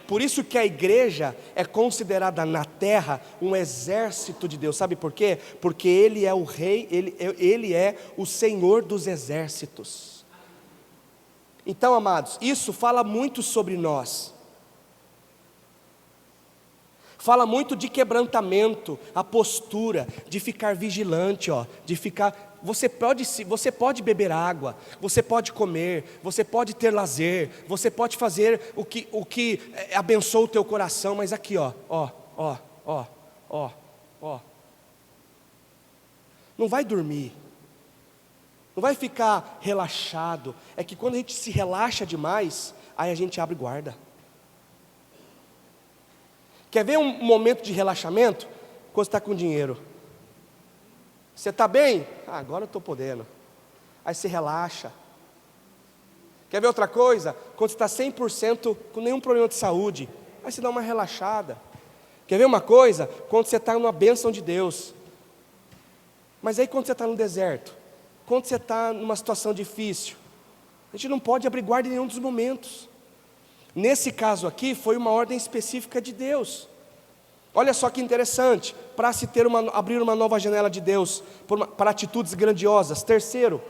Por isso que a igreja é considerada na terra um exército de Deus. Sabe por quê? Porque Ele é o rei, Ele é o Senhor dos exércitos. Então, amados, isso fala muito sobre nós. Fala muito de quebrantamento, a postura, de ficar vigilante, ó, de ficar... Você pode beber água, você pode comer, você pode ter lazer, você pode fazer o que abençoa o teu coração, mas aqui ó, não vai dormir, não vai ficar relaxado. É que quando a gente se relaxa demais, aí a gente abre guarda. Quer ver um momento de relaxamento? Quando você está com dinheiro. Você está bem? Agora eu estou podendo. Aí você relaxa. Quer ver outra coisa? Quando você está 100% com nenhum problema de saúde, aí você dá uma relaxada. Quer ver uma coisa? Quando você está numa bênção de Deus. Mas aí quando você está no deserto, quando você está numa situação difícil, a gente não pode abrir guarda em nenhum dos momentos. Nesse caso aqui, foi uma ordem específica de Deus. Olha só que interessante, para se abrir uma nova janela de Deus, para atitudes grandiosas. Terceiro,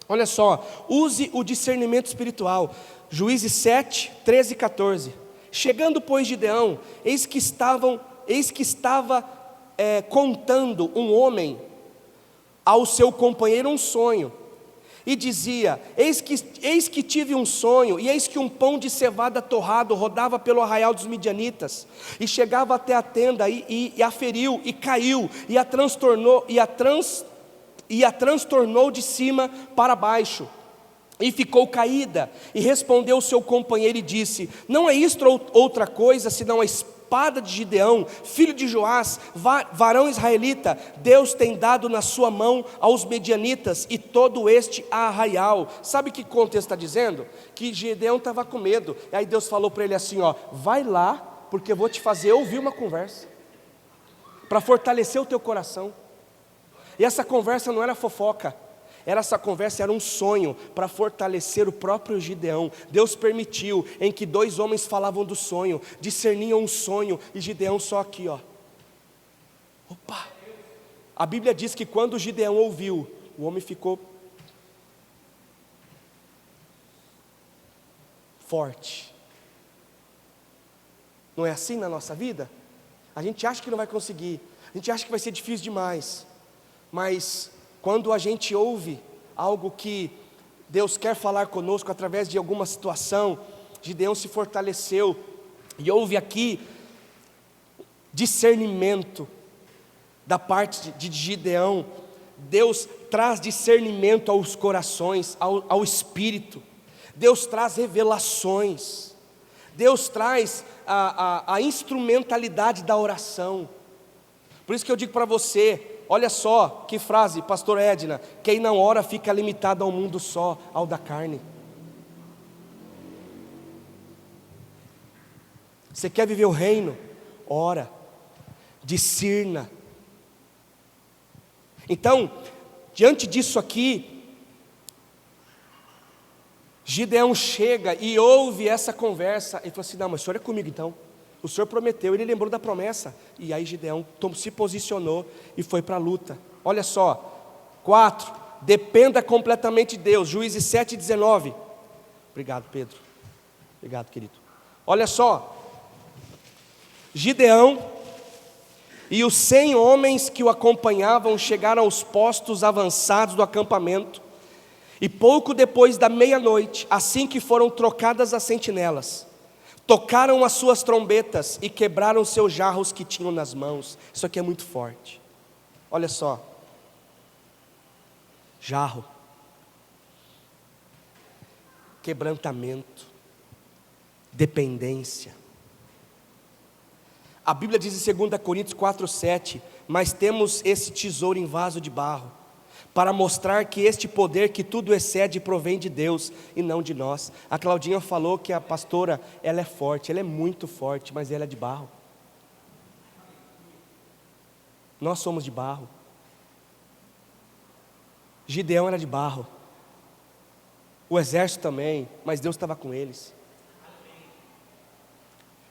olha só, use o discernimento espiritual. Juízes 7, 13 e 14. Chegando, pois, Gideão, eis que estava contando um homem ao seu companheiro um sonho, e dizia: eis que tive um sonho, e eis que um pão de cevada torrado rodava pelo arraial dos midianitas, e chegava até a tenda, e a feriu, e caiu, e a transtornou de cima para baixo, e ficou caída. E respondeu o seu companheiro e disse: não é isto outra coisa, senão a espada de Gideão, filho de Joás, varão israelita? Deus tem dado na sua mão aos medianitas, e todo este arraial. Sabe o que o contexto está dizendo? Que Gideão estava com medo, e aí Deus falou para ele assim, ó: vai lá, porque eu vou te fazer ouvir uma conversa, para fortalecer o teu coração. E essa conversa não era fofoca, essa conversa era um sonho para fortalecer o próprio Gideão. Deus permitiu em que dois homens falavam do sonho, discerniam um sonho, e Gideão só aqui, ó. Opa! A Bíblia diz que quando Gideão ouviu, o homem ficou forte. Não é assim na nossa vida? A gente acha que não vai conseguir, a gente acha que vai ser difícil demais, mas quando a gente ouve algo que Deus quer falar conosco através de alguma situação. Gideão se fortaleceu, e houve aqui discernimento da parte de Gideão. Deus traz discernimento aos corações, ao espírito. Deus traz revelações. Deus traz a instrumentalidade da oração. Por isso que eu digo para você, olha só que frase, pastor Edna: quem não ora fica limitado ao mundo só, ao da carne. Você quer viver o reino? Ora, discirna. Então, diante disso aqui, Gideão chega e ouve essa conversa, e fala assim: não, mas o senhor é comigo então, o senhor prometeu. Ele lembrou da promessa, e aí Gideão se posicionou e foi para a luta. Olha só, 4, dependa completamente de Deus, Juízes 7:19. Obrigado, Pedro, obrigado, querido. Olha só, Gideão e os 100 homens que o acompanhavam chegaram aos postos avançados do acampamento, e pouco depois da meia-noite, assim que foram trocadas as sentinelas, tocaram as suas trombetas e quebraram seus jarros que tinham nas mãos. Isso aqui é muito forte. Olha só, jarro, quebrantamento, dependência. A Bíblia diz em 2 Coríntios 4:7: mas temos esse tesouro em vaso de barro, para mostrar que este poder que tudo excede provém de Deus e não de nós. A Claudinha falou que a pastora, ela é forte, ela é muito forte, mas ela é de barro. Nós somos de barro. Gideão era de barro, o exército também, mas Deus estava com eles.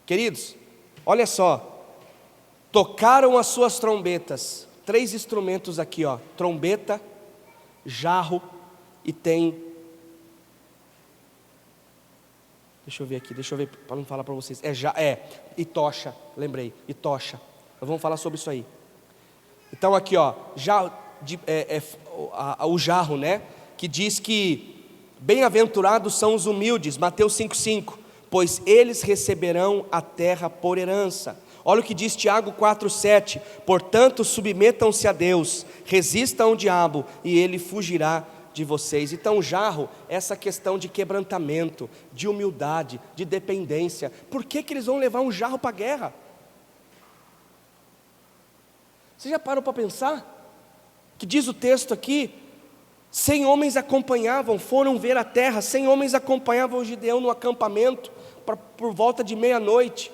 Queridos, olha só, tocaram as suas trombetas. 3 instrumentos aqui, ó: trombeta, jarro e tem... Deixa eu ver para não falar para vocês. E tocha, lembrei, e tocha. Nós vamos falar sobre isso aí. Então aqui, ó, o jarro, né? Que diz que bem-aventurados são os humildes, Mateus 5:5, pois eles receberão a terra por herança. Olha o que diz Tiago 4:7, portanto submetam-se a Deus, resistam ao diabo e ele fugirá de vocês. Então o jarro, essa questão de quebrantamento, de humildade, de dependência. Por que eles vão levar um jarro para a guerra? Você já parou para pensar? Que diz o texto aqui, 100 homens acompanhavam, foram ver a terra, 100 homens acompanhavam Gideão no acampamento, por volta de meia-noite.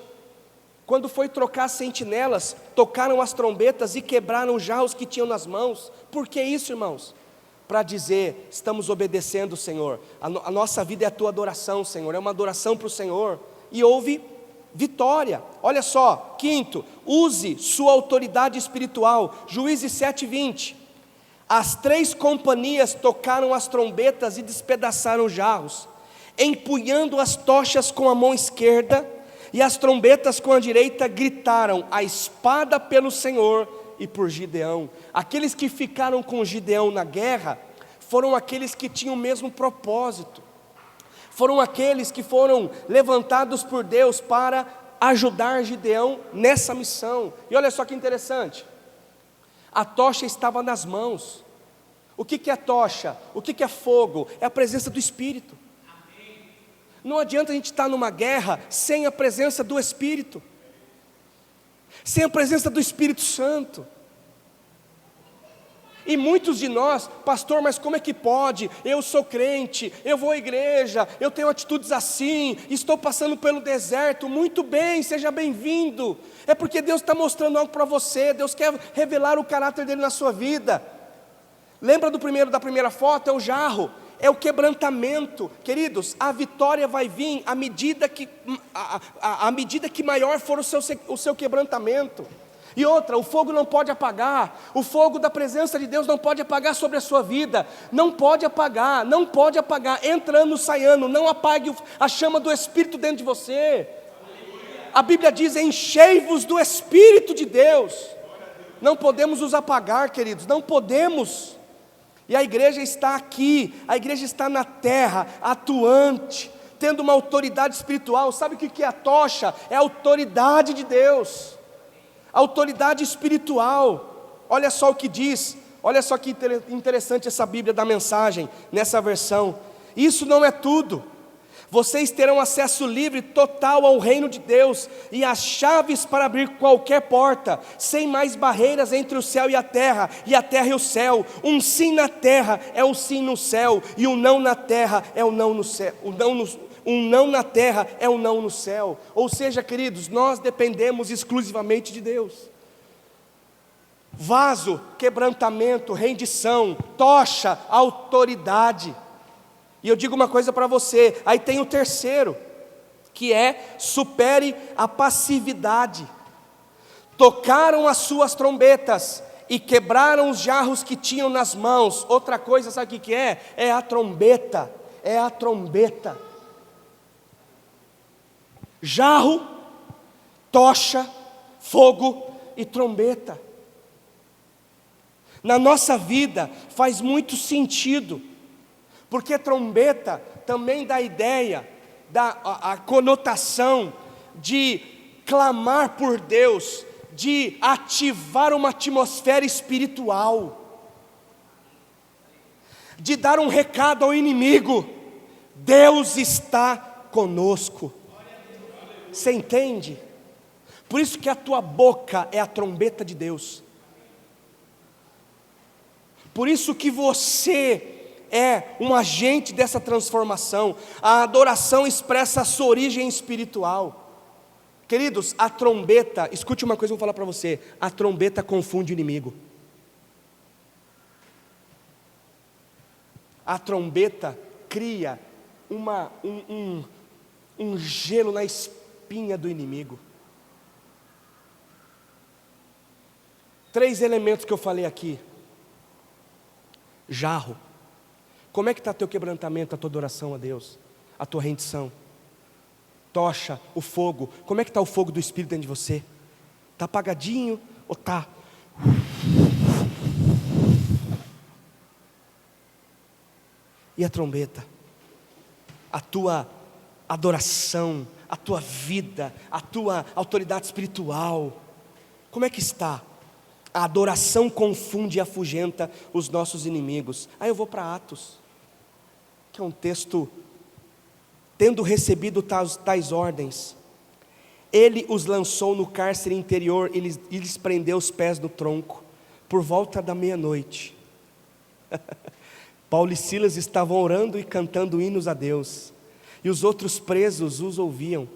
Quando foi trocar as sentinelas, tocaram as trombetas e quebraram os jarros que tinham nas mãos. Por que isso, irmãos? Para dizer: estamos obedecendo, Senhor, a nossa vida é a tua adoração, Senhor, é uma adoração para o Senhor. E houve vitória. Olha só, 5, use sua autoridade espiritual, Juízes 7:20. As 3 companhias tocaram as trombetas e despedaçaram os jarros, empunhando as tochas com a mão esquerda e as trombetas com a direita, gritaram: a espada pelo Senhor e por Gideão. Aqueles que ficaram com Gideão na guerra foram aqueles que tinham o mesmo propósito, foram aqueles que foram levantados por Deus para ajudar Gideão nessa missão. E olha só que interessante, a tocha estava nas mãos. O que é tocha? O que é fogo? É a presença do Espírito. Não adianta a gente estar numa guerra sem a presença do Espírito, sem a presença do Espírito Santo. E muitos de nós: pastor, mas como é que pode? Eu sou crente, eu vou à igreja, eu tenho atitudes assim, estou passando pelo deserto. Muito bem, seja bem-vindo. É porque Deus está mostrando algo para você, Deus quer revelar o caráter dele na sua vida. Lembra da primeira foto? É o jarro, é o quebrantamento. Queridos, a vitória vai vir à medida que maior for o seu quebrantamento. E outra, o fogo não pode apagar, o fogo da presença de Deus não pode apagar sobre a sua vida, não pode apagar, entra ano, sai ano, não apague a chama do Espírito dentro de você. A Bíblia diz: enchei-vos do Espírito de Deus. Não podemos nos apagar, queridos, não podemos. E a igreja está aqui, a igreja está na terra, atuante, tendo uma autoridade espiritual. Sabe o que é a tocha? É a autoridade de Deus, a autoridade espiritual. Olha só o que diz, olha só que interessante essa Bíblia da Mensagem, nessa versão. Isso não é tudo. Vocês terão acesso livre total ao reino de Deus e as chaves para abrir qualquer porta, sem mais barreiras entre o céu e a terra e o céu. Um sim na terra é um sim no céu, e um não na terra é um não no céu. Um não na terra é um não no céu. Ou seja, queridos, nós dependemos exclusivamente de Deus. Vaso, quebrantamento, rendição, tocha, autoridade. E eu digo uma coisa para você, aí tem o terceiro, que é: supere a passividade. Tocaram as suas trombetas e quebraram os jarros que tinham nas mãos. Outra coisa, sabe o que é? É a trombeta, é a trombeta. Jarro, tocha, fogo e trombeta. Na nossa vida faz muito sentido, porque trombeta também dá ideia, dá a conotação de clamar por Deus, de ativar uma atmosfera espiritual, de dar um recado ao inimigo: Deus está conosco. Você entende? Por isso que a tua boca é a trombeta de Deus. Por isso que você é um agente dessa transformação. A adoração expressa a sua origem espiritual. Queridos, a trombeta, escute uma coisa que eu vou falar para você: a trombeta confunde o inimigo. A trombeta cria um gelo na espinha do inimigo. 3 elementos que eu falei aqui. Jarro. Como é que está teu quebrantamento, a tua adoração a Deus, a tua rendição? Tocha, o fogo. Como é que está o fogo do Espírito dentro de você? Está apagadinho ou está? E a trombeta? A tua adoração, a tua vida, a tua autoridade espiritual. Como é que está? A adoração confunde e afugenta os nossos inimigos. Aí eu vou para Atos, que é um texto: tendo recebido tais ordens, ele os lançou no cárcere interior e lhes prendeu os pés no tronco, por volta da meia-noite. Paulo e Silas estavam orando e cantando hinos a Deus, e os outros presos os ouviam.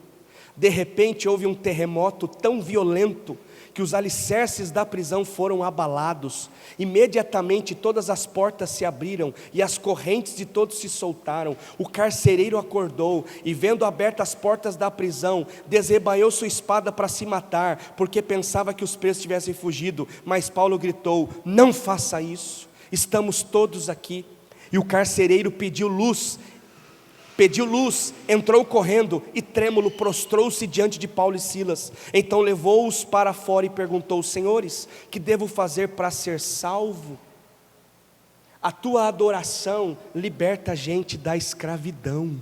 De repente houve um terremoto tão violento que os alicerces da prisão foram abalados. Imediatamente todas as portas se abriram e as correntes de todos se soltaram. O carcereiro acordou e, vendo abertas as portas da prisão, desembainhou sua espada para se matar, porque pensava que os presos tivessem fugido. Mas Paulo gritou: não faça isso, estamos todos aqui. E o carcereiro pediu luz, entrou correndo e trêmulo prostrou-se diante de Paulo e Silas. Então levou-os para fora e perguntou: senhores, que devo fazer para ser salvo? A tua adoração liberta a gente da escravidão.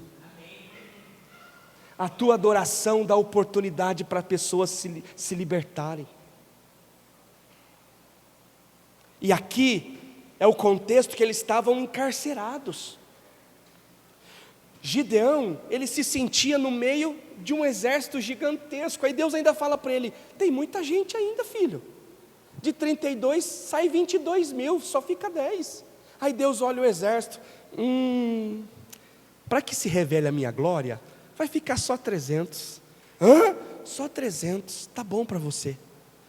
A tua adoração dá oportunidade para pessoas se libertarem. E aqui é o contexto que eles estavam encarcerados. Gideão, ele se sentia no meio de um exército gigantesco. Aí Deus ainda fala para ele: tem muita gente ainda, filho. De 32 sai 22 mil, só fica 10. Aí Deus olha o exército: para que se revele a minha glória, vai ficar só 300. Hã? Só 300, tá bom para você.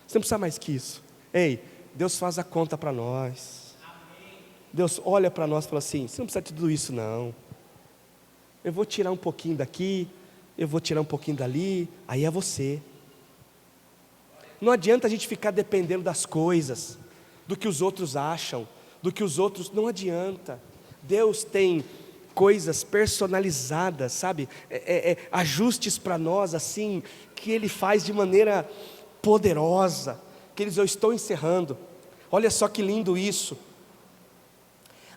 Você não precisa mais que isso. Ei, Deus faz a conta para nós. Deus olha para nós e fala assim: você não precisa de tudo isso não. Eu vou tirar um pouquinho daqui, eu vou tirar um pouquinho dali, aí é você. Não adianta a gente ficar dependendo das coisas, do que os outros acham, do que os outros, não adianta. Deus tem coisas personalizadas, sabe? Ajustes para nós assim, que Ele faz de maneira poderosa. Queridos, eu estou encerrando. Olha só que lindo isso.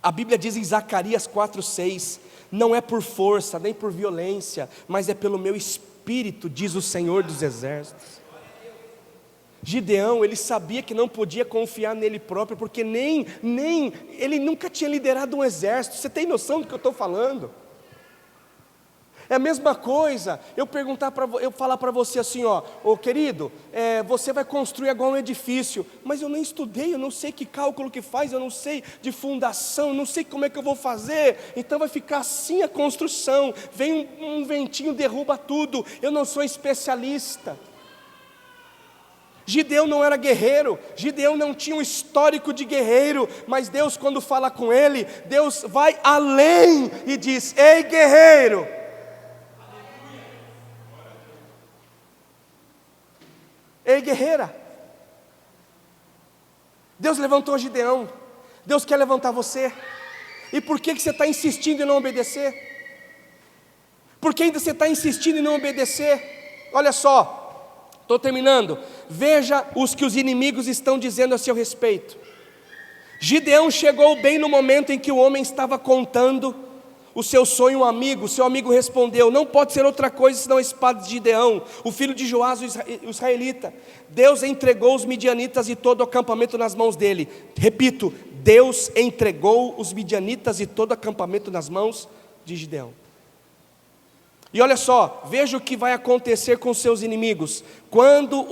A Bíblia diz em Zacarias 4:6, não é por força, nem por violência, mas é pelo meu espírito, diz o Senhor dos Exércitos. Gideão, ele sabia que não podia confiar nele próprio, porque ele nunca tinha liderado um exército. Você tem noção do que eu estou falando? É a mesma coisa, eu falar para você assim, ô querido, você vai construir agora um edifício, mas eu nem estudei, eu não sei que cálculo que faz, eu não sei de fundação, eu não sei como é que eu vou fazer, então vai ficar assim a construção, vem um ventinho, derruba tudo, eu não sou especialista. Gideão não era guerreiro, Gideão não tinha um histórico de guerreiro, mas Deus, quando fala com ele, Deus vai além e diz: ei guerreiro, ei guerreira. Deus levantou Gideão, Deus quer levantar você. E por que você está insistindo em não obedecer? Por que ainda você está insistindo em não obedecer? Olha só, estou terminando. Veja os que os inimigos estão dizendo a seu respeito. Gideão chegou bem no momento em que o homem estava contando o seu sonho ao amigo. Seu amigo respondeu: não pode ser outra coisa senão a espada de Gideão, o filho de Joás, o israelita. Deus entregou os midianitas e todo o acampamento nas mãos dele. Repito, Deus entregou os midianitas e todo o acampamento nas mãos de Gideão. E olha só, veja o que vai acontecer com seus inimigos. Quando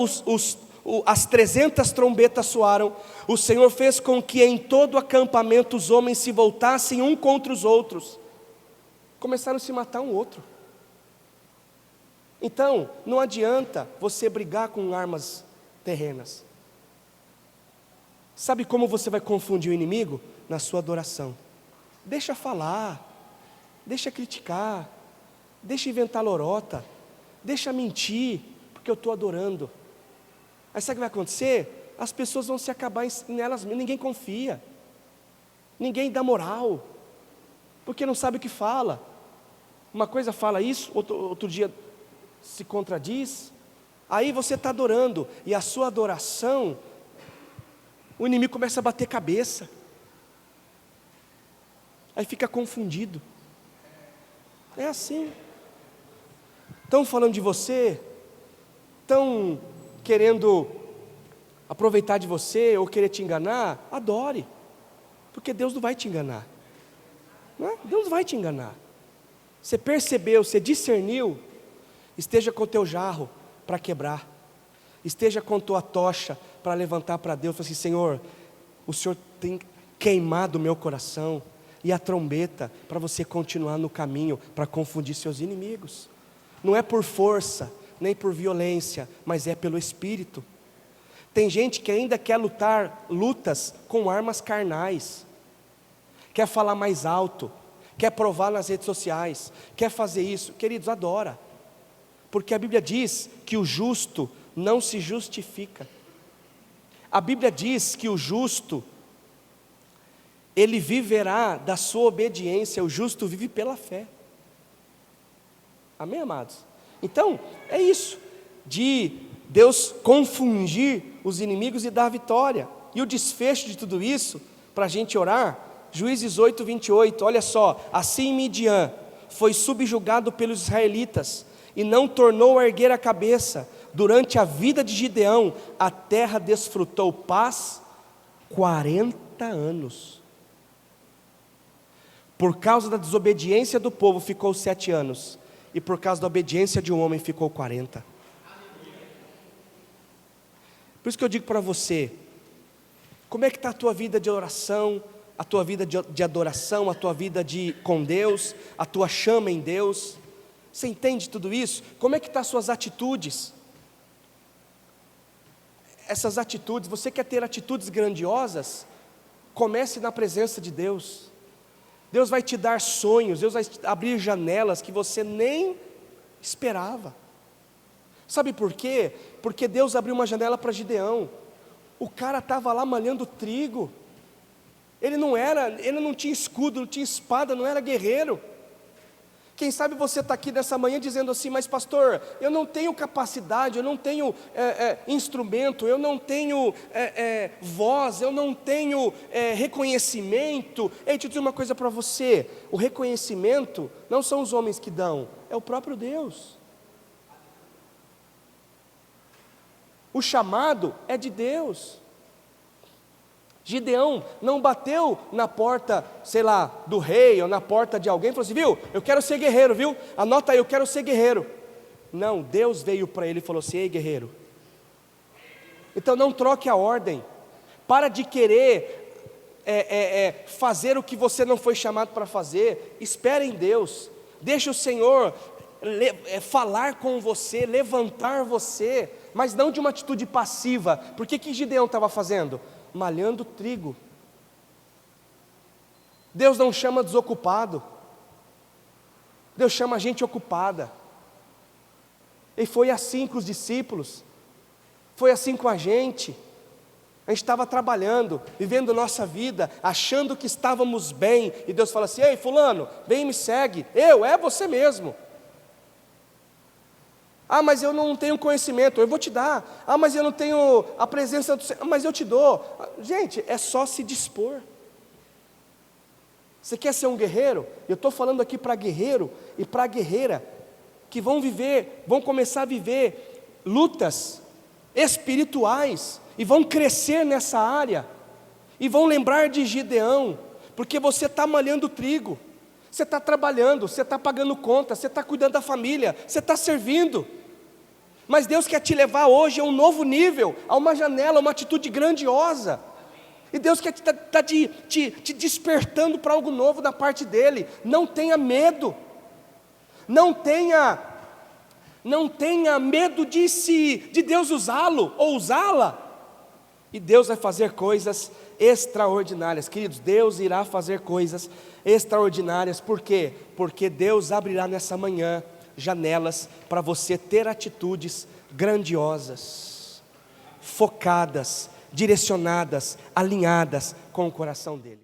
as 300 trombetas soaram, o Senhor fez com que em todo o acampamento os homens se voltassem um contra os outros. Começaram a se matar um outro. Então, não adianta você brigar com armas terrenas. Sabe como você vai confundir o inimigo? Na sua adoração. Deixa falar, deixa criticar, deixa inventar lorota, deixa mentir, porque eu estou adorando. Aí sabe o que vai acontecer? As pessoas vão se acabar nelas, ninguém confia, ninguém dá moral, porque não sabe o que fala. Uma coisa fala isso, outro dia se contradiz. Aí você está adorando, e a sua adoração, o inimigo começa a bater cabeça, aí fica confundido. É assim. Estão falando de você, estão querendo aproveitar de você ou querer te enganar, adore, porque Deus não vai te enganar. Não é? Deus não vai te enganar. Você percebeu, você discerniu, esteja com o teu jarro para quebrar, esteja com a tua tocha para levantar para Deus. Fala assim: Senhor, o Senhor tem queimado o meu coração, e a trombeta para você continuar no caminho, para confundir seus inimigos. Não é por força, nem por violência, mas é pelo Espírito. Tem gente que ainda quer lutar lutas com armas carnais, quer falar mais alto, quer provar nas redes sociais, quer fazer isso. Queridos, adora, porque a Bíblia diz que o justo não se justifica. A Bíblia diz que o justo, ele viverá da sua obediência. O justo vive pela fé. Amém, amados? Então, é isso, de Deus confundir os inimigos e dar a vitória. E o desfecho de tudo isso, para a gente orar, Juízes 8:28, olha só: assim Midian foi subjugado pelos israelitas, e não tornou a erguer a cabeça. Durante a vida de Gideão, a terra desfrutou paz 40 anos. Por causa da desobediência do povo ficou 7 anos, e por causa da obediência de um homem ficou 40. Por isso que eu digo para você, como é que está a tua vida de oração, a tua vida de adoração, a tua vida com Deus, a tua chama em Deus? Você entende tudo isso? Como é que estão as suas atitudes? Essas atitudes, você quer ter atitudes grandiosas? Comece na presença de Deus. Deus vai te dar sonhos, Deus vai abrir janelas que você nem esperava. Sabe por quê? Porque Deus abriu uma janela para Gideão. O cara estava lá malhando trigo. Ele não tinha escudo, não tinha espada, não era guerreiro. Quem sabe você está aqui nessa manhã dizendo assim: mas pastor, eu não tenho capacidade, eu não tenho instrumento, eu não tenho voz, eu não tenho reconhecimento. Ei, deixa eu dizer uma coisa para você: o reconhecimento não são os homens que dão, é o próprio Deus. O chamado é de Deus. Gideão não bateu na porta, sei lá, do rei ou na porta de alguém e falou assim: viu, eu quero ser guerreiro, viu? Anota aí, eu quero ser guerreiro. Não, Deus veio para ele e falou assim: ei, guerreiro, então não troque a ordem. Para de querer fazer o que você não foi chamado para fazer. Espere em Deus. Deixa o Senhor falar com você, levantar você, mas não de uma atitude passiva. Porque que Gideão estava fazendo? Malhando trigo. Deus não chama desocupado, Deus chama gente ocupada. E foi assim com os discípulos, foi assim com a gente. A gente estava trabalhando, vivendo nossa vida, achando que estávamos bem, e Deus fala assim: ei, fulano, vem e me segue. É você mesmo. Ah, mas eu não tenho conhecimento, eu vou te dar. Ah, mas eu não tenho a presença do Senhor, mas eu te dou. Gente, é só se dispor. Você quer ser um guerreiro? Eu estou falando aqui para guerreiro e para guerreira, que vão começar a viver lutas espirituais, e vão crescer nessa área, e vão lembrar de Gideão, porque você está malhando trigo, você está trabalhando, você está pagando conta, você está cuidando da família, você está servindo. Mas Deus quer te levar hoje a um novo nível, a uma janela, uma atitude grandiosa. E Deus quer estar te despertando para algo novo da parte dEle. Não tenha medo. Não tenha medo de Deus usá-lo ou usá-la. E Deus vai fazer coisas extraordinárias. Queridos, Deus irá fazer coisas extraordinárias. Por quê? Porque Deus abrirá nessa manhã janelas para você ter atitudes grandiosas, focadas, direcionadas, alinhadas com o coração dele.